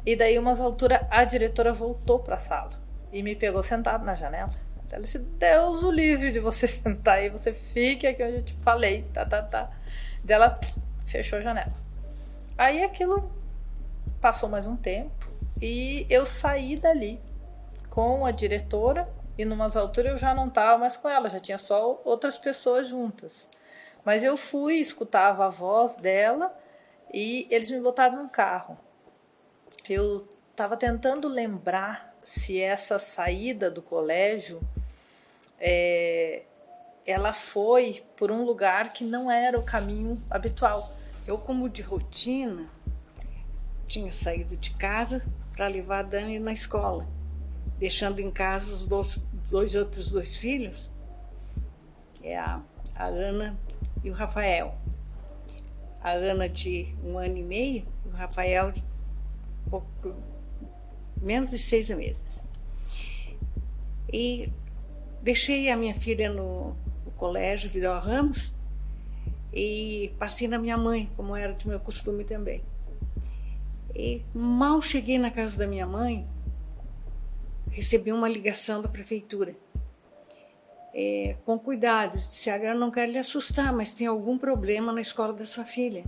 E daí, umas alturas, a diretora voltou para a sala e me pegou sentado na janela. Ela disse, Deus o livre de você sentar aí, você fique aqui onde eu te falei, tá. Daí ela fechou a janela. Aí aquilo passou mais um tempo e eu saí dali com a diretora e numas alturas eu já não estava mais com ela, já tinha só outras pessoas juntas. Mas eu fui, escutava a voz dela e eles me botaram num carro. Eu estava tentando lembrar se essa saída do colégio ela foi por um lugar que não era o caminho habitual. Eu, como de rotina, tinha saído de casa para levar a Dani na escola, deixando em casa os outros dois filhos, a Ana e o Rafael. A Ana de 1 ano e meio e o Rafael de pouco menos de 6 meses. E deixei a minha filha no colégio Vidal Ramos e passei na minha mãe, como era de meu costume também. E mal cheguei na casa da minha mãe, recebi uma ligação da prefeitura. Com cuidado, disse, eu não quero lhe assustar, mas tem algum problema na escola da sua filha.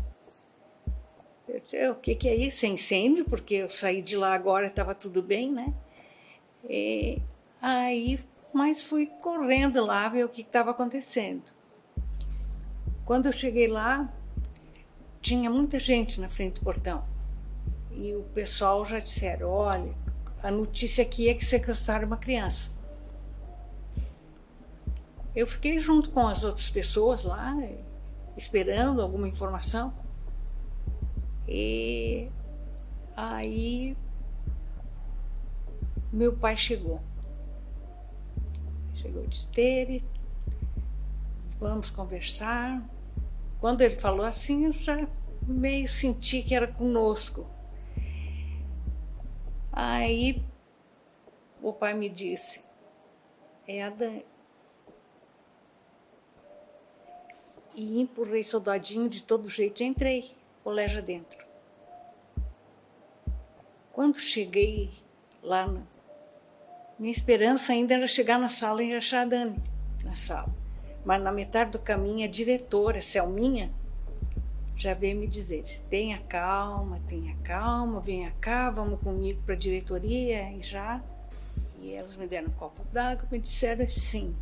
Eu disse, o que é isso? É incêndio? Porque eu saí de lá agora, estava tudo bem, né? Mas fui correndo lá ver o que estava acontecendo. Quando eu cheguei lá, tinha muita gente na frente do portão. E o pessoal já disseram, olha, a notícia aqui é que sequestraram uma criança. Eu fiquei junto com as outras pessoas lá, esperando alguma informação. E aí meu pai chegou de Tere, vamos conversar. Quando ele falou assim, eu já meio senti que era conosco. Aí o pai me disse, a Dani. E empurrei soldadinho de todo jeito e entrei, colégio dentro. Quando cheguei lá, minha esperança ainda era chegar na sala e achar a Dani na sala. Mas na metade do caminho, a diretora, Selminha, já veio me dizer, tenha calma, venha cá, vamos comigo para a diretoria e já. E elas me deram um copo d'água e me disseram assim,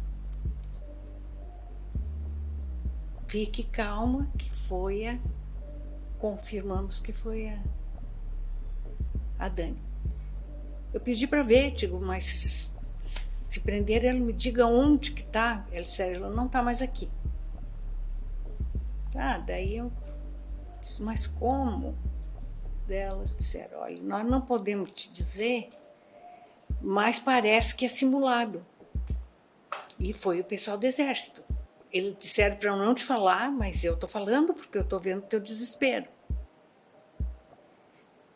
fique calma, que foi a confirmamos que foi a Dani. Eu pedi para ver, digo, mas se prender, ela me diga onde que tá. Ela disse, ela não tá mais aqui. Daí eu disse, mas como? Elas disseram, olha, nós não podemos te dizer, mas parece que é simulado. E foi o pessoal do exército. Eles disseram para eu não te falar, mas eu estou falando porque eu estou vendo o teu desespero.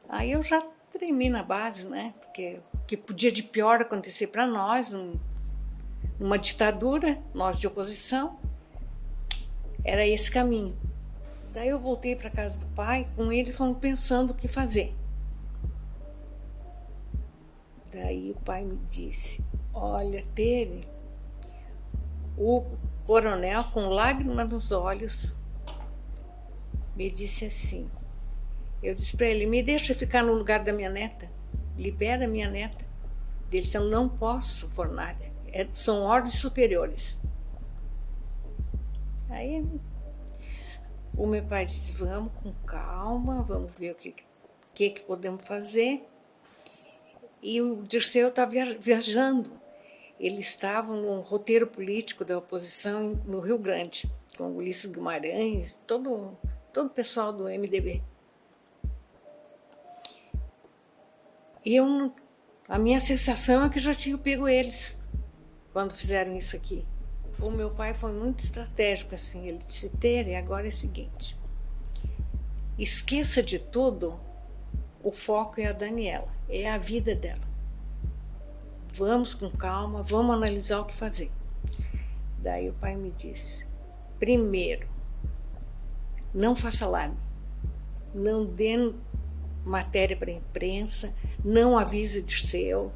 Aí eu já tremi na base, né? Porque o que podia de pior acontecer para nós, numa ditadura, nós de oposição, era esse caminho. Daí eu voltei para casa do pai, com ele fomos pensando o que fazer. Daí o pai me disse, olha, Tere, o coronel, com lágrimas nos olhos, me disse assim, eu disse para ele, me deixa ficar no lugar da minha neta, libera minha neta. Ele disse, eu não posso, fornalha, são ordens superiores. Aí o meu pai disse, vamos com calma, vamos ver o que podemos fazer. E o Dirceu estava viajando. Ele estava num roteiro político da oposição no Rio Grande, com o Ulisses Guimarães, todo o pessoal do MDB. E a minha sensação é que já tinha pego eles quando fizeram isso aqui. O meu pai foi muito estratégico, assim, ele disse, Tere, agora é o seguinte, esqueça de tudo, o foco é a Daniela, é a vida dela. Vamos com calma, vamos analisar o que fazer. Daí o pai me disse, primeiro, não faça alarme, não dê matéria para a imprensa, não avise o Dirceu,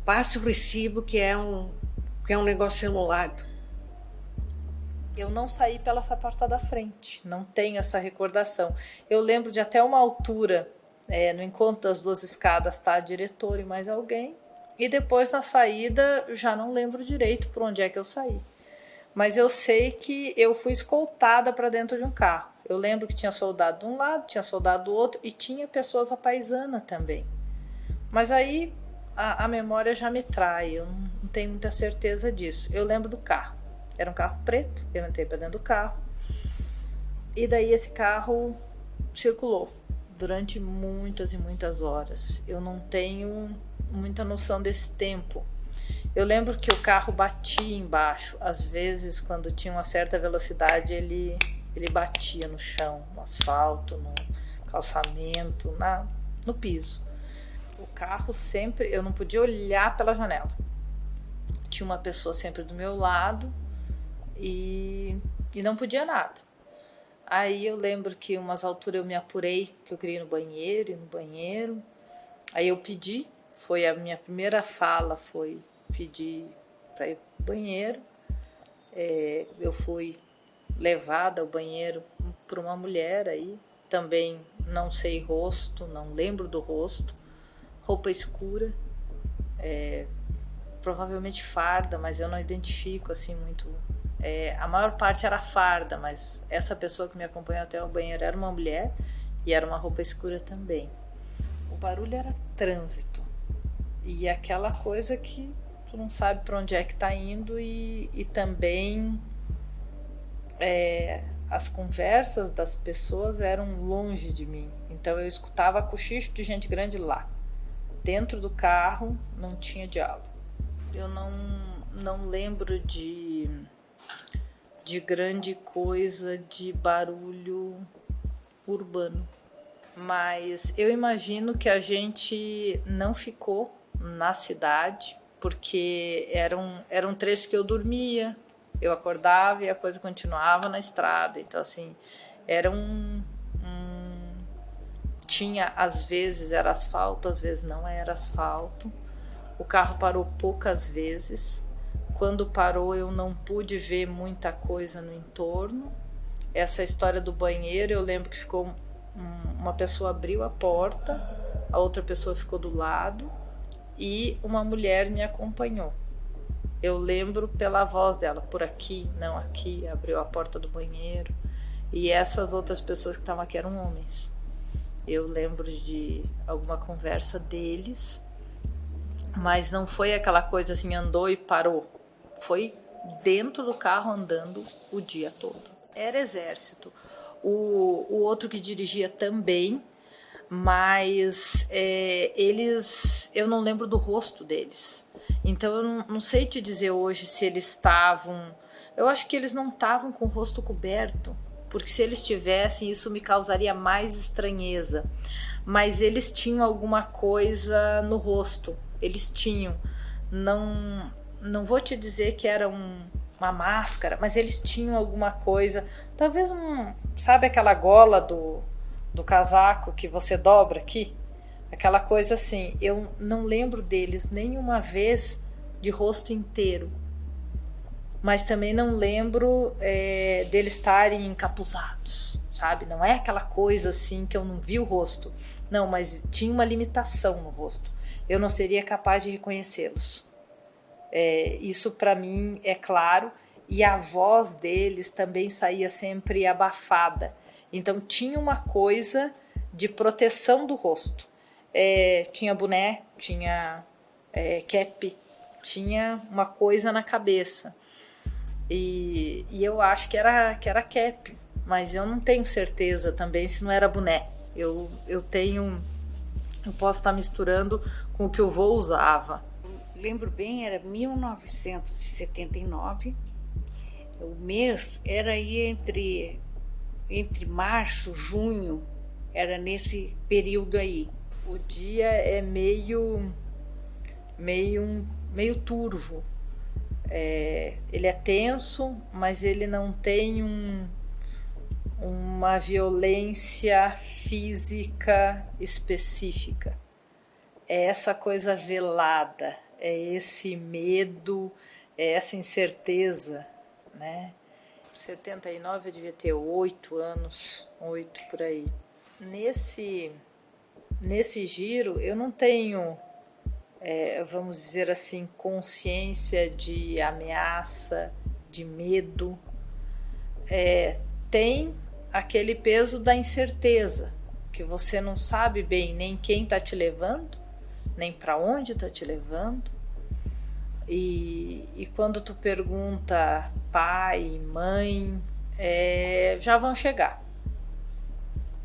passe o recibo que é um negócio simulado. Eu não saí pela essa porta da frente, não tenho essa recordação. Eu lembro de até uma altura, no encontro das duas escadas, tá a diretora e mais alguém, e depois na saída, já não lembro direito por onde é que eu saí. Mas eu sei que eu fui escoltada para dentro de um carro. Eu lembro que tinha soldado de um lado, tinha soldado do outro, e tinha pessoas à paisana também. Mas aí a memória já me trai, eu não tenho muita certeza disso. Eu lembro do carro, era um carro preto, eu entrei para dentro do carro, e daí esse carro circulou durante muitas e muitas horas. Eu não tenho muita noção desse tempo. Eu lembro que o carro batia embaixo, às vezes quando tinha uma certa velocidade ele batia no chão, no asfalto, no calçamento, no piso. O carro sempre, eu não podia olhar pela janela. Tinha uma pessoa sempre do meu lado e não podia nada. Aí eu lembro que umas alturas eu me apurei, que eu queria ir no banheiro. Aí eu pedi, foi a minha primeira fala, foi pedir para ir no banheiro. Eu fui levada ao banheiro por uma mulher aí, também não sei rosto, não lembro do rosto, roupa escura, provavelmente farda, mas eu não identifico assim muito. A maior parte era farda, mas essa pessoa que me acompanhou até o banheiro era uma mulher e era uma roupa escura também. O barulho era trânsito e aquela coisa que tu não sabe para onde é que tá indo e também as conversas das pessoas eram longe de mim, então eu escutava cochicho de gente grande lá. Dentro do carro não tinha diálogo. Eu não lembro de grande coisa, de barulho urbano. Mas eu imagino que a gente não ficou na cidade, porque era um trecho que eu dormia, eu acordava e a coisa continuava na estrada. Então, assim, era tinha, às vezes era asfalto, às vezes não era asfalto. O carro parou poucas vezes. Quando parou, eu não pude ver muita coisa no entorno. Essa história do banheiro, eu lembro que ficou uma pessoa abriu a porta, a outra pessoa ficou do lado e uma mulher me acompanhou. Eu lembro pela voz dela, por aqui, não aqui, abriu a porta do banheiro. E essas outras pessoas que estavam aqui eram homens. Eu lembro de alguma conversa deles, mas não foi aquela coisa assim, andou e parou. Foi dentro do carro andando o dia todo. Era exército. O outro que dirigia também, mas eu não lembro do rosto deles. Então eu não sei te dizer hoje se eles estavam... Eu acho que eles não estavam com o rosto coberto, porque se eles tivessem, isso me causaria mais estranheza. Mas eles tinham alguma coisa no rosto. Eles tinham. Não vou te dizer que era uma máscara, mas eles tinham alguma coisa. Talvez sabe aquela gola do casaco que você dobra aqui? Aquela coisa assim. Eu não lembro deles nenhuma vez de rosto inteiro. Mas também não lembro deles estarem encapuzados, sabe? Não é aquela coisa assim que eu não vi o rosto. Não, mas tinha uma limitação no rosto. Eu não seria capaz de reconhecê-los. Isso para mim é claro. E a voz deles também saía sempre abafada. Então tinha uma coisa de proteção do rosto. Tinha boné, tinha cap, tinha uma coisa na cabeça. E eu acho que era cap, mas eu não tenho certeza também se não era boné. Eu posso estar misturando com o que o vô usava. Lembro bem, era 1979. O mês era aí entre março, junho, era nesse período aí. O dia é meio turvo. Ele é tenso, mas ele não tem uma violência física específica. É essa coisa velada, é esse medo, é essa incerteza, né? 79 eu devia ter 8 anos, 8 por aí. Nesse giro eu não tenho, vamos dizer assim, consciência de ameaça, de medo. Tem aquele peso da incerteza, que você não sabe bem nem quem está te levando, nem para onde está te levando. E quando tu pergunta pai, mãe, já vão chegar.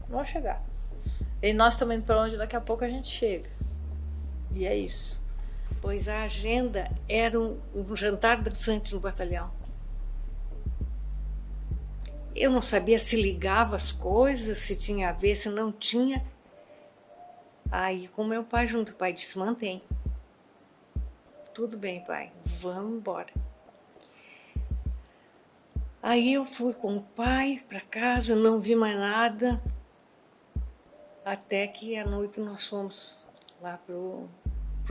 Vão chegar. E nós também para onde daqui a pouco a gente chega. E é isso. Pois a agenda era um jantar dançante no batalhão. Eu não sabia se ligava as coisas, se tinha a ver, se não tinha. Aí com meu pai junto, o pai disse, mantém. Tudo bem, pai, vamos embora. Aí eu fui com o pai para casa, não vi mais nada. Até que à noite nós fomos lá pro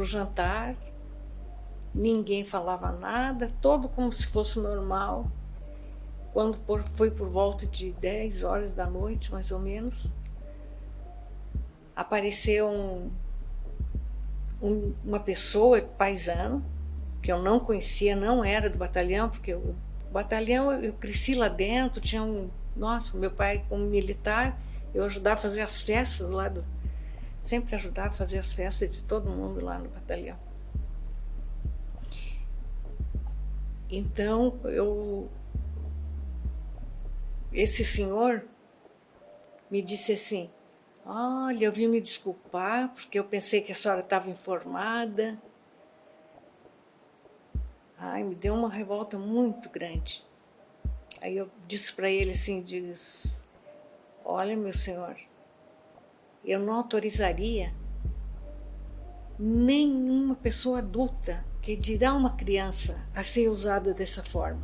jantar. Ninguém falava nada, todo como se fosse normal. Quando foi por volta de 10 horas da noite, mais ou menos, apareceu uma pessoa, paisano, que eu não conhecia, não era do batalhão, porque o batalhão, eu cresci lá dentro, tinha nossa, meu pai como militar, eu ajudava a fazer as festas lá sempre ajudava a fazer as festas de todo mundo lá no batalhão. Então, esse senhor me disse assim, olha, eu vim me desculpar porque eu pensei que a senhora estava informada. Ai, me deu uma revolta muito grande. Aí eu disse para ele assim, olha, meu senhor, eu não autorizaria nenhuma pessoa adulta que dirá uma criança a ser usada dessa forma.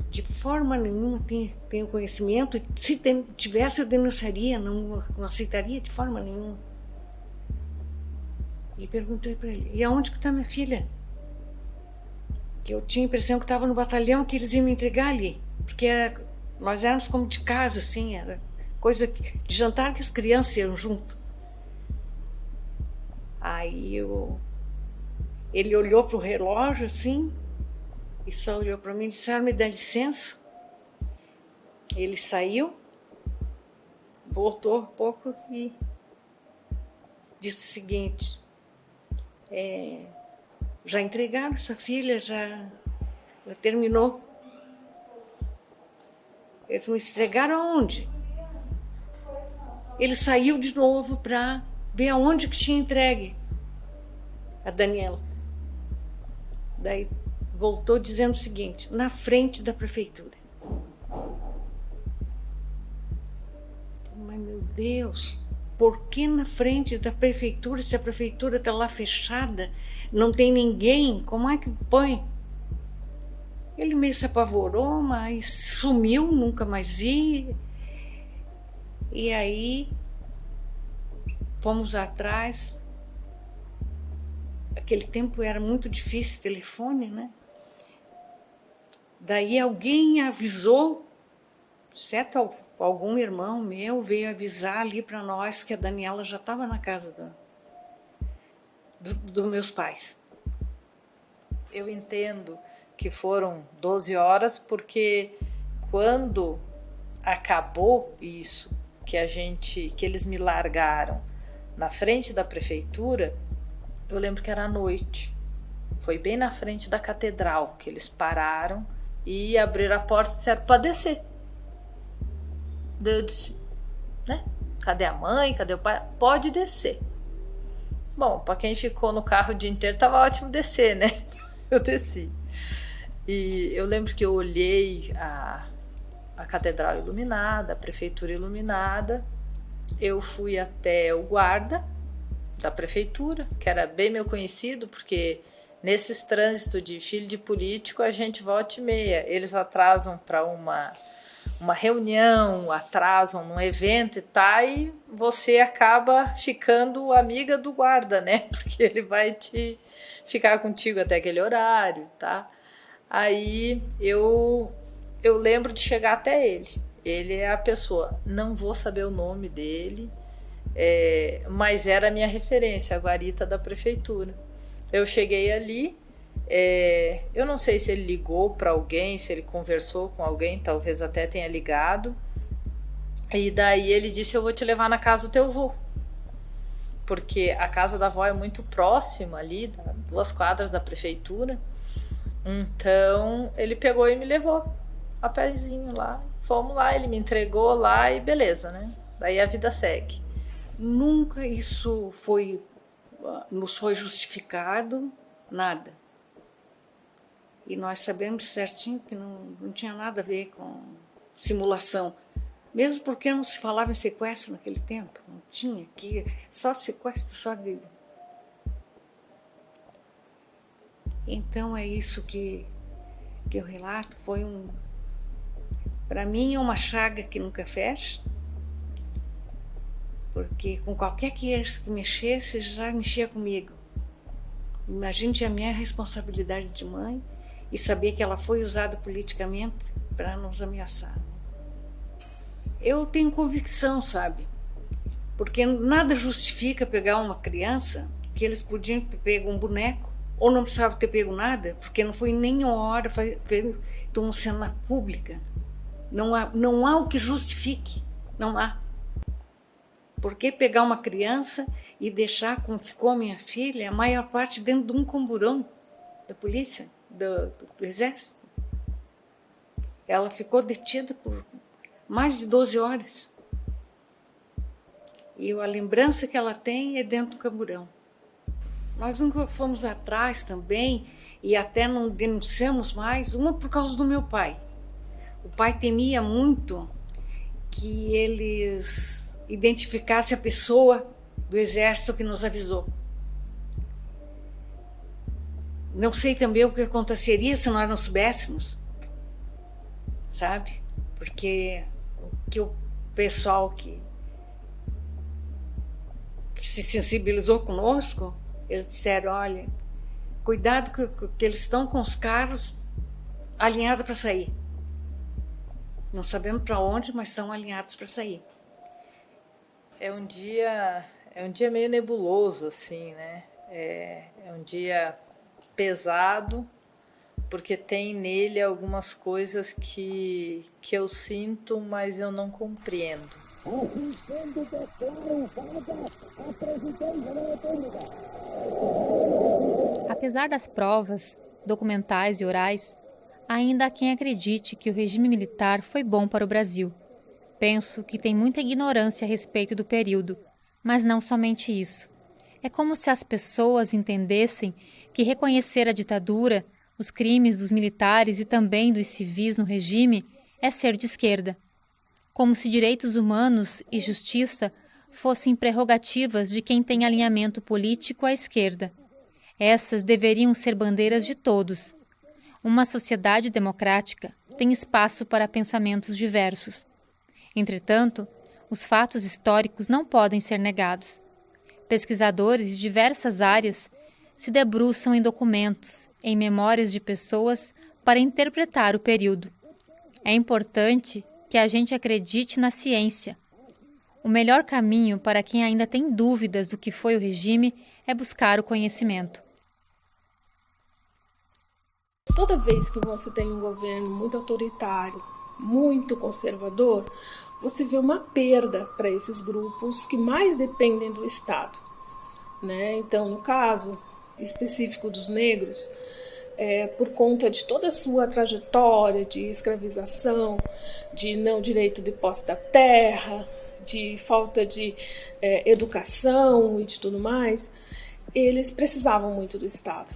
De forma nenhuma tenho conhecimento. Se tivesse, eu denunciaria, não aceitaria de forma nenhuma. E perguntei para ele, e aonde que está minha filha? Que eu tinha a impressão que estava no batalhão, que eles iam me entregar ali. Porque nós éramos como de casa, assim, era coisa de jantar que as crianças iam junto. Aí ele olhou para o relógio, assim, e só olhou para mim e disse, me dá licença? Ele saiu, voltou um pouco e disse o seguinte: já entregaram sua filha, já terminou. Eles me entregaram aonde? Ele saiu de novo para ver aonde que tinha entregue a Daniela. Daí voltou dizendo o seguinte: na frente da prefeitura. Mas, meu Deus, por que na frente da prefeitura, se a prefeitura está lá fechada, não tem ninguém, como é que põe? Ele meio se apavorou, mas sumiu, nunca mais vi. E aí fomos atrás. Aquele tempo era muito difícil telefone, né? Daí alguém avisou, certo? Algum irmão meu veio avisar ali para nós que a Daniela já estava na casa dos meus pais. Eu entendo que foram 12 horas, porque quando acabou isso, que eles me largaram na frente da prefeitura, eu lembro que era à noite. Foi bem na frente da catedral que eles pararam e abriram a porta e disseram para descer. Daí eu disse, né? Cadê a mãe? Cadê o pai? Pode descer. Bom, para quem ficou no carro o dia inteiro, tava ótimo descer, né? Eu desci. E eu lembro que eu olhei a catedral iluminada, a prefeitura iluminada. Eu fui até o guarda da prefeitura, que era bem meu conhecido, porque nesses trânsitos de filho de político, a gente volta e meia. Eles atrasam para uma reunião, atrasam num evento e tá, e você acaba ficando amiga do guarda, né? Porque ele vai ficar contigo até aquele horário, tá? Aí eu lembro de chegar até ele. Ele é a pessoa, não vou saber o nome dele, mas era a minha referência, a guarita da prefeitura. Eu cheguei ali, eu não sei se ele ligou para alguém, se ele conversou com alguém, talvez até tenha ligado. E daí ele disse, eu vou te levar na casa do teu avô. Porque a casa da avó é muito próxima ali, 2 quadras da prefeitura. Então ele pegou e me levou a pezinho lá. Fomos lá, ele me entregou lá e beleza, né? Daí a vida segue. Nunca isso nos foi justificado, nada. E nós sabemos certinho que não tinha nada a ver com simulação. Mesmo porque não se falava em sequestro naquele tempo. Não tinha, que só sequestro, só de... Então é isso que eu relato. Foi para mim é uma chaga que nunca fecha, porque com qualquer que mexesse, já mexia comigo. Imagine a minha responsabilidade de mãe e saber que ela foi usada politicamente para nos ameaçar. Eu tenho convicção, sabe? Porque nada justifica pegar uma criança, que eles podiam ter pego um boneco, ou não precisavam ter pego nada, porque não foi nenhuma hora feito uma cena pública. Não há o que justifique, não há. Por que pegar uma criança e deixar, como ficou a minha filha, a maior parte dentro de um camburão da polícia, do exército? Ela ficou detida por mais de 12 horas. E a lembrança que ela tem é dentro do camburão. Nós nunca fomos atrás também, e até não denunciamos mais, uma por causa do meu pai. O pai temia muito que eles identificassem a pessoa do exército que nos avisou. Não sei também o que aconteceria se nós não soubéssemos, sabe? Porque o pessoal que se sensibilizou conosco, eles disseram, olha, cuidado que eles estão com os carros alinhados para sair. Não sabemos para onde, mas estão alinhados para sair. É um dia meio nebuloso, assim, né? É um dia pesado, porque tem nele algumas coisas que eu sinto, mas eu não compreendo. Apesar das provas, documentais e orais, ainda há quem acredite que o regime militar foi bom para o Brasil. Penso que tem muita ignorância a respeito do período, mas não somente isso. É como se as pessoas entendessem que reconhecer a ditadura, os crimes dos militares e também dos civis no regime é ser de esquerda. Como se direitos humanos e justiça fossem prerrogativas de quem tem alinhamento político à esquerda. Essas deveriam ser bandeiras de todos. Uma sociedade democrática tem espaço para pensamentos diversos. Entretanto, os fatos históricos não podem ser negados. Pesquisadores de diversas áreas se debruçam em documentos, em memórias de pessoas para interpretar o período. É importante que a gente acredite na ciência. O melhor caminho para quem ainda tem dúvidas do que foi o regime é buscar o conhecimento. Toda vez que você tem um governo muito autoritário, muito conservador, você vê uma perda para esses grupos que mais dependem do Estado, né? Então, no caso específico dos negros, por conta de toda a sua trajetória de escravização, de não direito de posse da terra, de falta de educação e de tudo mais, eles precisavam muito do Estado.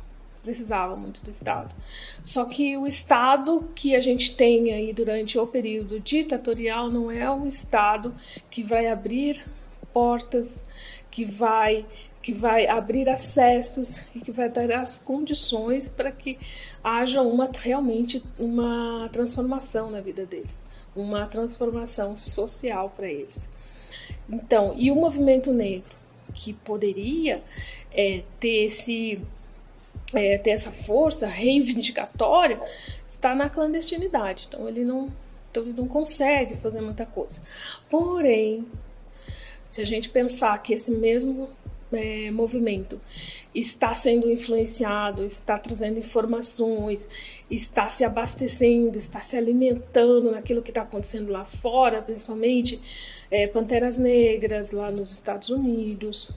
Só que o Estado que a gente tem aí durante o período ditatorial não é um Estado que vai abrir portas, que vai abrir acessos e que vai dar as condições para que haja realmente uma transformação na vida deles, uma transformação social para eles. Então, e o movimento negro, que poderia ter essa força reivindicatória, está na clandestinidade. Então ele não consegue fazer muita coisa. Porém, se a gente pensar que esse mesmo movimento está sendo influenciado, está trazendo informações, está se abastecendo, está se alimentando naquilo que está acontecendo lá fora, principalmente Panteras Negras lá nos Estados Unidos,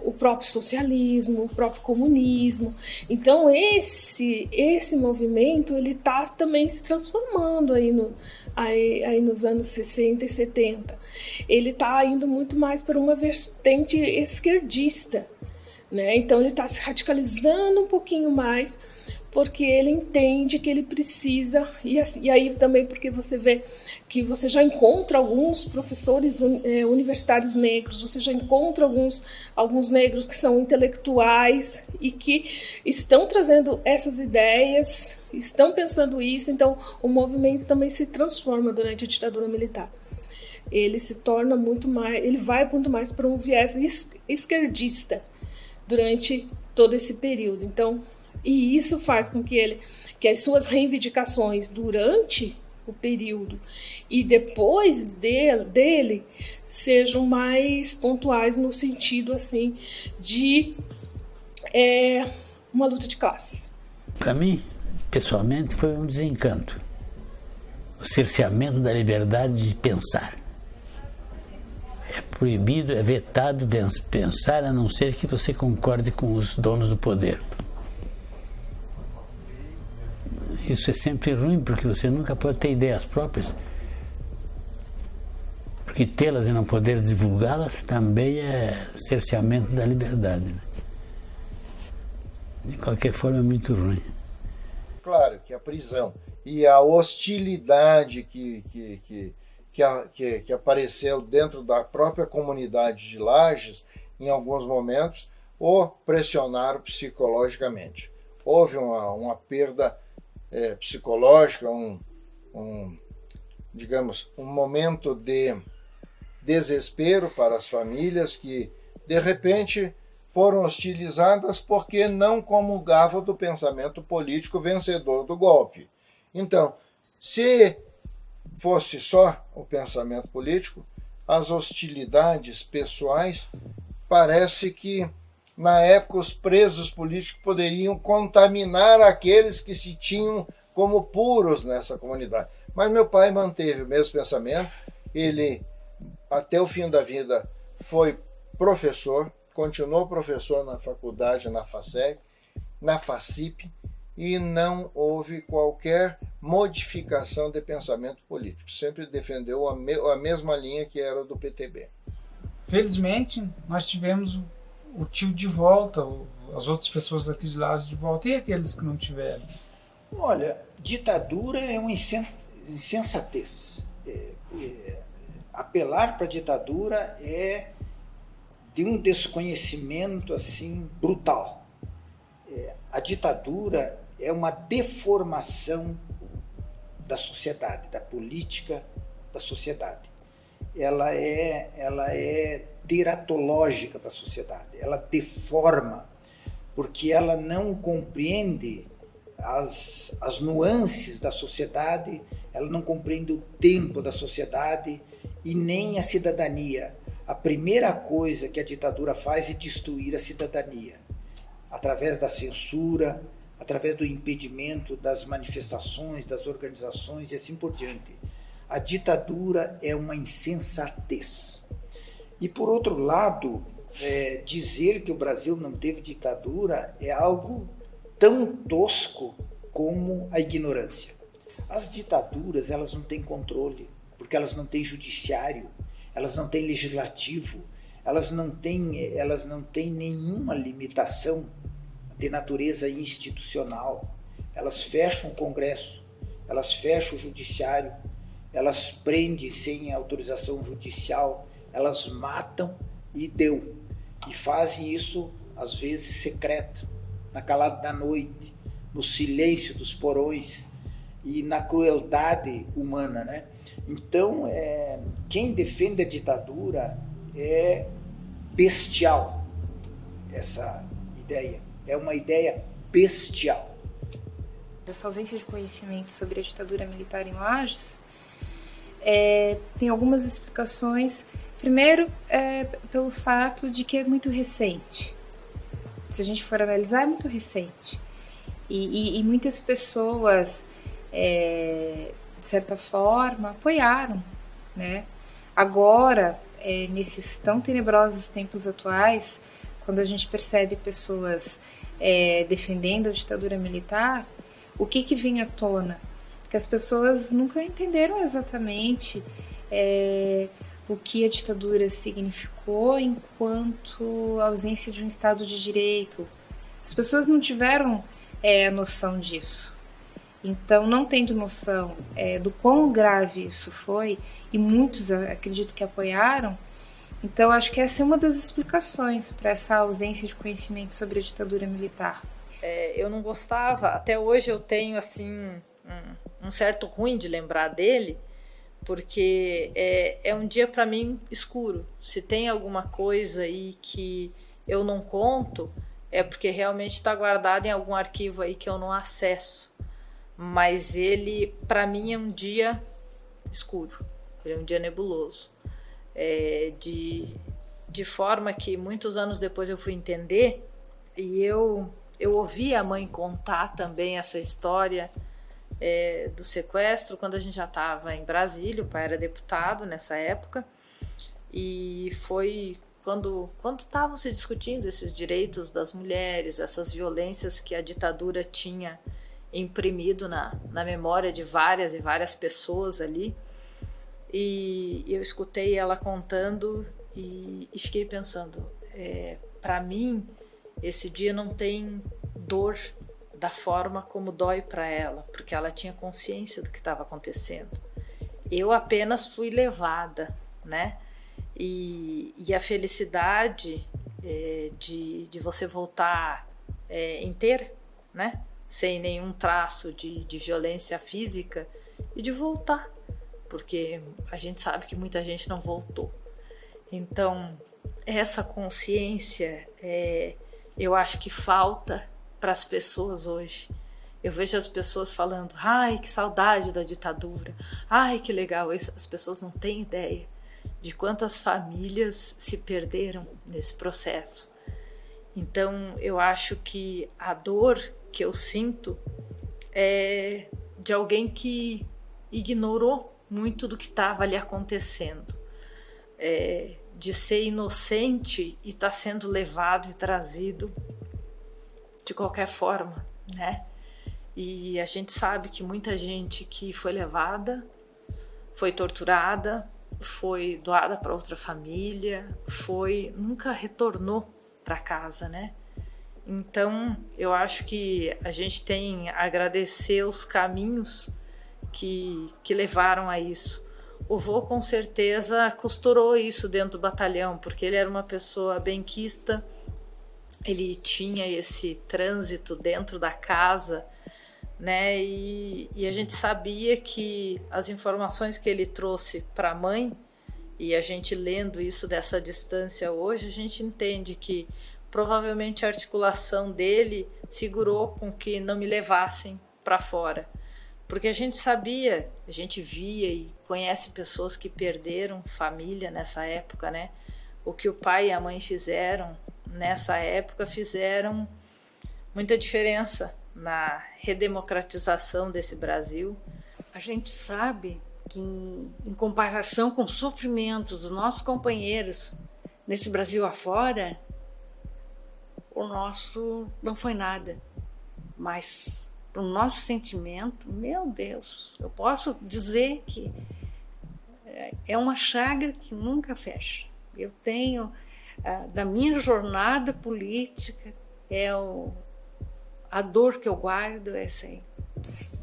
o próprio socialismo, o próprio comunismo. Então esse movimento ele está também se transformando aí nos anos 60 e 70. Ele está indo muito mais para uma vertente esquerdista, né? Então ele está se radicalizando um pouquinho mais, porque ele entende que ele precisa, e aí também porque você vê que você já encontra alguns professores universitários negros, você já encontra alguns negros que são intelectuais e que estão trazendo essas ideias, estão pensando isso. Então o movimento também se transforma durante a ditadura militar. Ele se torna ele vai muito mais para um viés esquerdista durante todo esse período. Então, e isso faz com que as suas reivindicações durante o período e depois dele sejam mais pontuais no sentido assim de uma luta de classes. Para mim, pessoalmente, foi um desencanto. O cerceamento da liberdade de pensar. É proibido, é vetado pensar, a não ser que você concorde com os donos do poder. Isso é sempre ruim, porque você nunca pode ter ideias próprias. Porque tê-las e não poder divulgá-las também é cerceamento da liberdade, né? De qualquer forma, é muito ruim. Claro que a prisão e a hostilidade que apareceu dentro da própria comunidade de Lages, em alguns momentos, o pressionaram psicologicamente. Houve uma perda psicológica, digamos, um momento de desespero para as famílias que, de repente, foram hostilizadas porque não comungavam do pensamento político vencedor do golpe. Então, se fosse só o pensamento político, as hostilidades pessoais parece que Na época, os presos políticos poderiam contaminar aqueles que se tinham como puros nessa comunidade. Mas meu pai manteve o mesmo pensamento. Ele, até o fim da vida, foi professor, continuou professor na faculdade, na FACEP, na FACIP, e não houve qualquer modificação de pensamento político. Sempre defendeu a mesma linha que era do PTB. Felizmente, nós tivemos o tio de volta, as outras pessoas daqui de Lages de volta, e aqueles que não tiveram? Olha, ditadura é uma insensatez. Apelar para a ditadura é de um desconhecimento assim brutal. A ditadura é uma deformação da sociedade, da política da sociedade. Ela é teratológica para a sociedade, ela deforma, porque ela não compreende as nuances da sociedade, ela não compreende o tempo da sociedade e nem a cidadania. A primeira coisa que a ditadura faz é destruir a cidadania, através da censura, através do impedimento das manifestações, das organizações e assim por diante. A ditadura é uma insensatez. E, por outro lado, dizer que o Brasil não teve ditadura é algo tão tosco como a ignorância. As ditaduras, elas não têm controle, porque elas não têm judiciário, elas não têm legislativo, elas não têm nenhuma limitação de natureza institucional. Elas fecham o Congresso, elas fecham o Judiciário, elas prendem sem autorização judicial, elas matam e deu. E fazem isso, às vezes, secreto, na calada da noite, no silêncio dos porões e na crueldade humana, né? Então, quem defende a ditadura é bestial, essa ideia. É uma ideia bestial. Essa ausência de conhecimento sobre a ditadura militar em Lages tem algumas explicações. Primeiro, pelo fato de que é muito recente. Se a gente for analisar, é muito recente. E muitas pessoas, de certa forma, apoiaram, né? Agora, nesses tão tenebrosos tempos atuais, quando a gente percebe pessoas defendendo a ditadura militar, o que vem à tona? Que as pessoas nunca entenderam exatamente o que a ditadura significou enquanto ausência de um Estado de Direito. As pessoas não tiveram a noção disso. Então, não tendo noção do quão grave isso foi, e muitos acredito que apoiaram, então acho que essa é uma das explicações para essa ausência de conhecimento sobre a ditadura militar. Eu não gostava, até hoje eu tenho assim um certo ruim de lembrar dele, porque é um dia para mim escuro. Se tem alguma coisa aí que eu não conto, é porque realmente está guardado em algum arquivo aí que eu não acesso. Mas ele, para mim, é um dia escuro, ele é um dia nebuloso. De forma que muitos anos depois eu fui entender, e eu ouvi a mãe contar também essa história do sequestro quando a gente já estava em Brasília. O pai era deputado nessa época, e foi quando estavam se discutindo esses direitos das mulheres, essas violências que a ditadura tinha imprimido na memória de várias e várias pessoas ali. E eu escutei ela contando e fiquei pensando, para mim esse dia não tem dor da forma como dói para ela, porque ela tinha consciência do que estava acontecendo. Eu apenas fui levada, né? E a felicidade de você voltar inteira, né? Sem nenhum traço de violência física, e de voltar, porque a gente sabe que muita gente não voltou. Então, essa consciência, eu acho que falta para as pessoas hoje. Eu vejo as pessoas falando, ai, que saudade da ditadura, ai, que legal isso. As pessoas não têm ideia de quantas famílias se perderam nesse processo. Então, eu acho que a dor que eu sinto é de alguém que ignorou muito do que estava ali acontecendo. De ser inocente e estar sendo levado e trazido de qualquer forma, né? E a gente sabe que muita gente que foi levada, foi torturada, foi doada para outra família, nunca retornou para casa, né? Então, eu acho que a gente tem a agradecer os caminhos que levaram a isso. O vô, com certeza, costurou isso dentro do batalhão, porque ele era uma pessoa benquista, ele tinha esse trânsito dentro da casa, né? E a gente sabia que as informações que ele trouxe para a mãe, e a gente lendo isso dessa distância hoje, a gente entende que provavelmente a articulação dele segurou com que não me levassem para fora. Porque a gente sabia, a gente via e conhece pessoas que perderam família nessa época, né? O que o pai e a mãe fizeram nessa época fizeram muita diferença na redemocratização desse Brasil. A gente sabe que, em comparação com o sofrimento dos nossos companheiros nesse Brasil afora, o nosso não foi nada. Mas para o nosso sentimento, meu Deus, eu posso dizer que é uma chaga que nunca fecha. Eu tenho, da minha jornada política, a dor que eu guardo é essa aí.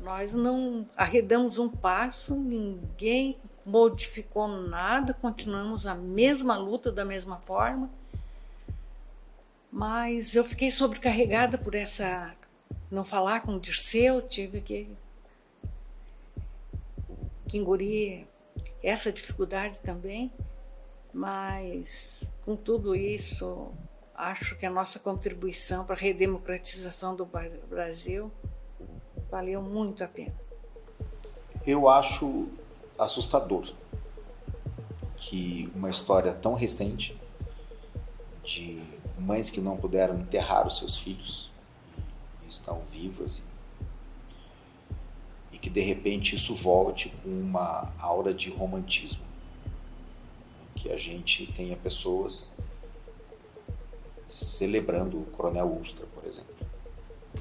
Nós não arredamos um passo, ninguém modificou nada, continuamos a mesma luta da mesma forma, mas eu fiquei sobrecarregada por não falar com o Dirceu, tive que engolir essa dificuldade também, mas com tudo isso, acho que a nossa contribuição para a redemocratização do Brasil valeu muito a pena. Eu acho assustador que uma história tão recente de mães que não puderam enterrar os seus filhos e estão vivas e que de repente isso volte com uma aura de romantismo, que a gente tenha pessoas celebrando o Coronel Ustra, por exemplo.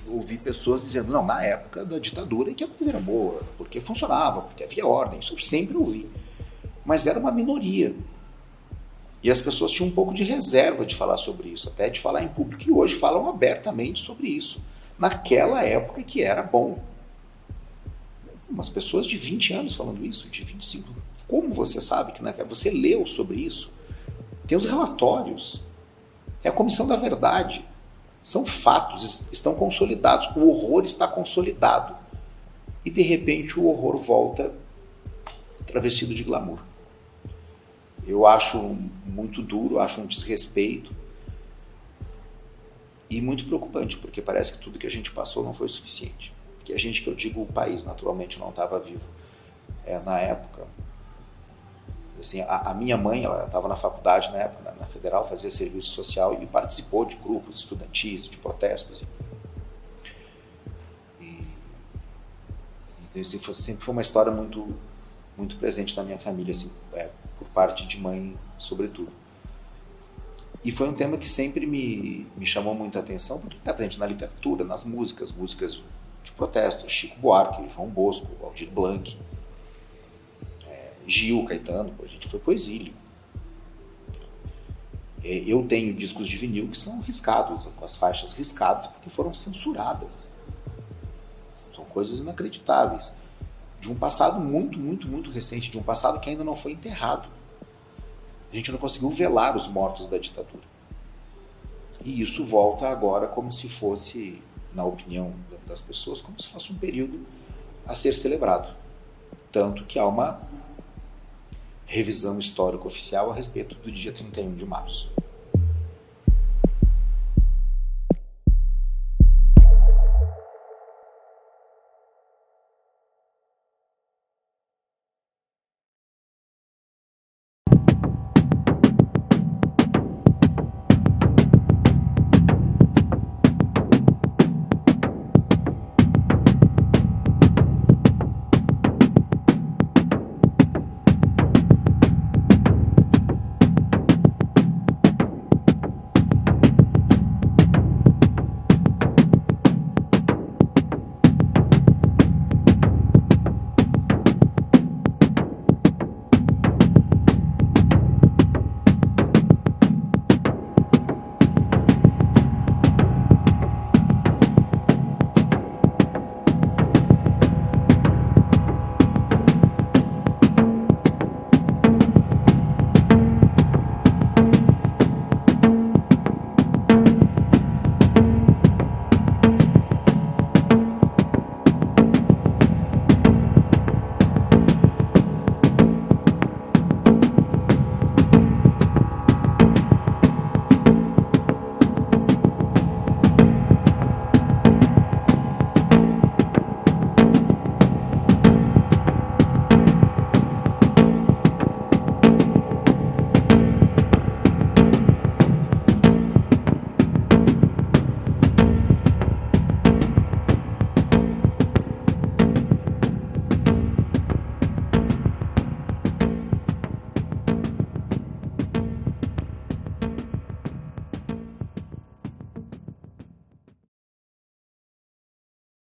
Eu ouvi pessoas dizendo, não, na época da ditadura que a coisa era boa, porque funcionava, porque havia ordem, isso eu sempre ouvi. Mas era uma minoria. E as pessoas tinham um pouco de reserva de falar sobre isso, até de falar em público, e hoje falam abertamente sobre isso. Naquela época que era bom. Umas pessoas de 20 anos falando isso, de 25. Como você sabe que naquela... Você leu sobre isso? Tem os relatórios. É a Comissão da Verdade. São fatos, estão consolidados. O horror está consolidado. E de repente o horror volta travestido de glamour. Eu acho muito duro, acho um desrespeito e muito preocupante, porque parece que tudo que a gente passou não foi suficiente. Que a gente, que eu digo o país, naturalmente não estava vivo na época. Assim, a minha mãe, ela estava na faculdade na época, na Federal, fazia serviço social e participou de grupos estudantis, de protestos. Então, sempre foi uma história muito, muito presente na minha família, assim, por parte de mãe, sobretudo. E foi um tema que sempre me chamou muita atenção, porque está presente na literatura, nas músicas de protesto, Chico Buarque, João Bosco, Aldir Blanc, Gil, Caetano, a gente foi pro exílio. Eu tenho discos de vinil que são riscados, com as faixas riscadas, porque foram censuradas. São coisas inacreditáveis. De um passado muito, muito, muito recente, de um passado que ainda não foi enterrado. A gente não conseguiu velar os mortos da ditadura. E isso volta agora como se fosse, na opinião das pessoas, como se fosse um período a ser celebrado. Tanto que há uma revisão histórica oficial a respeito do dia 31 de março.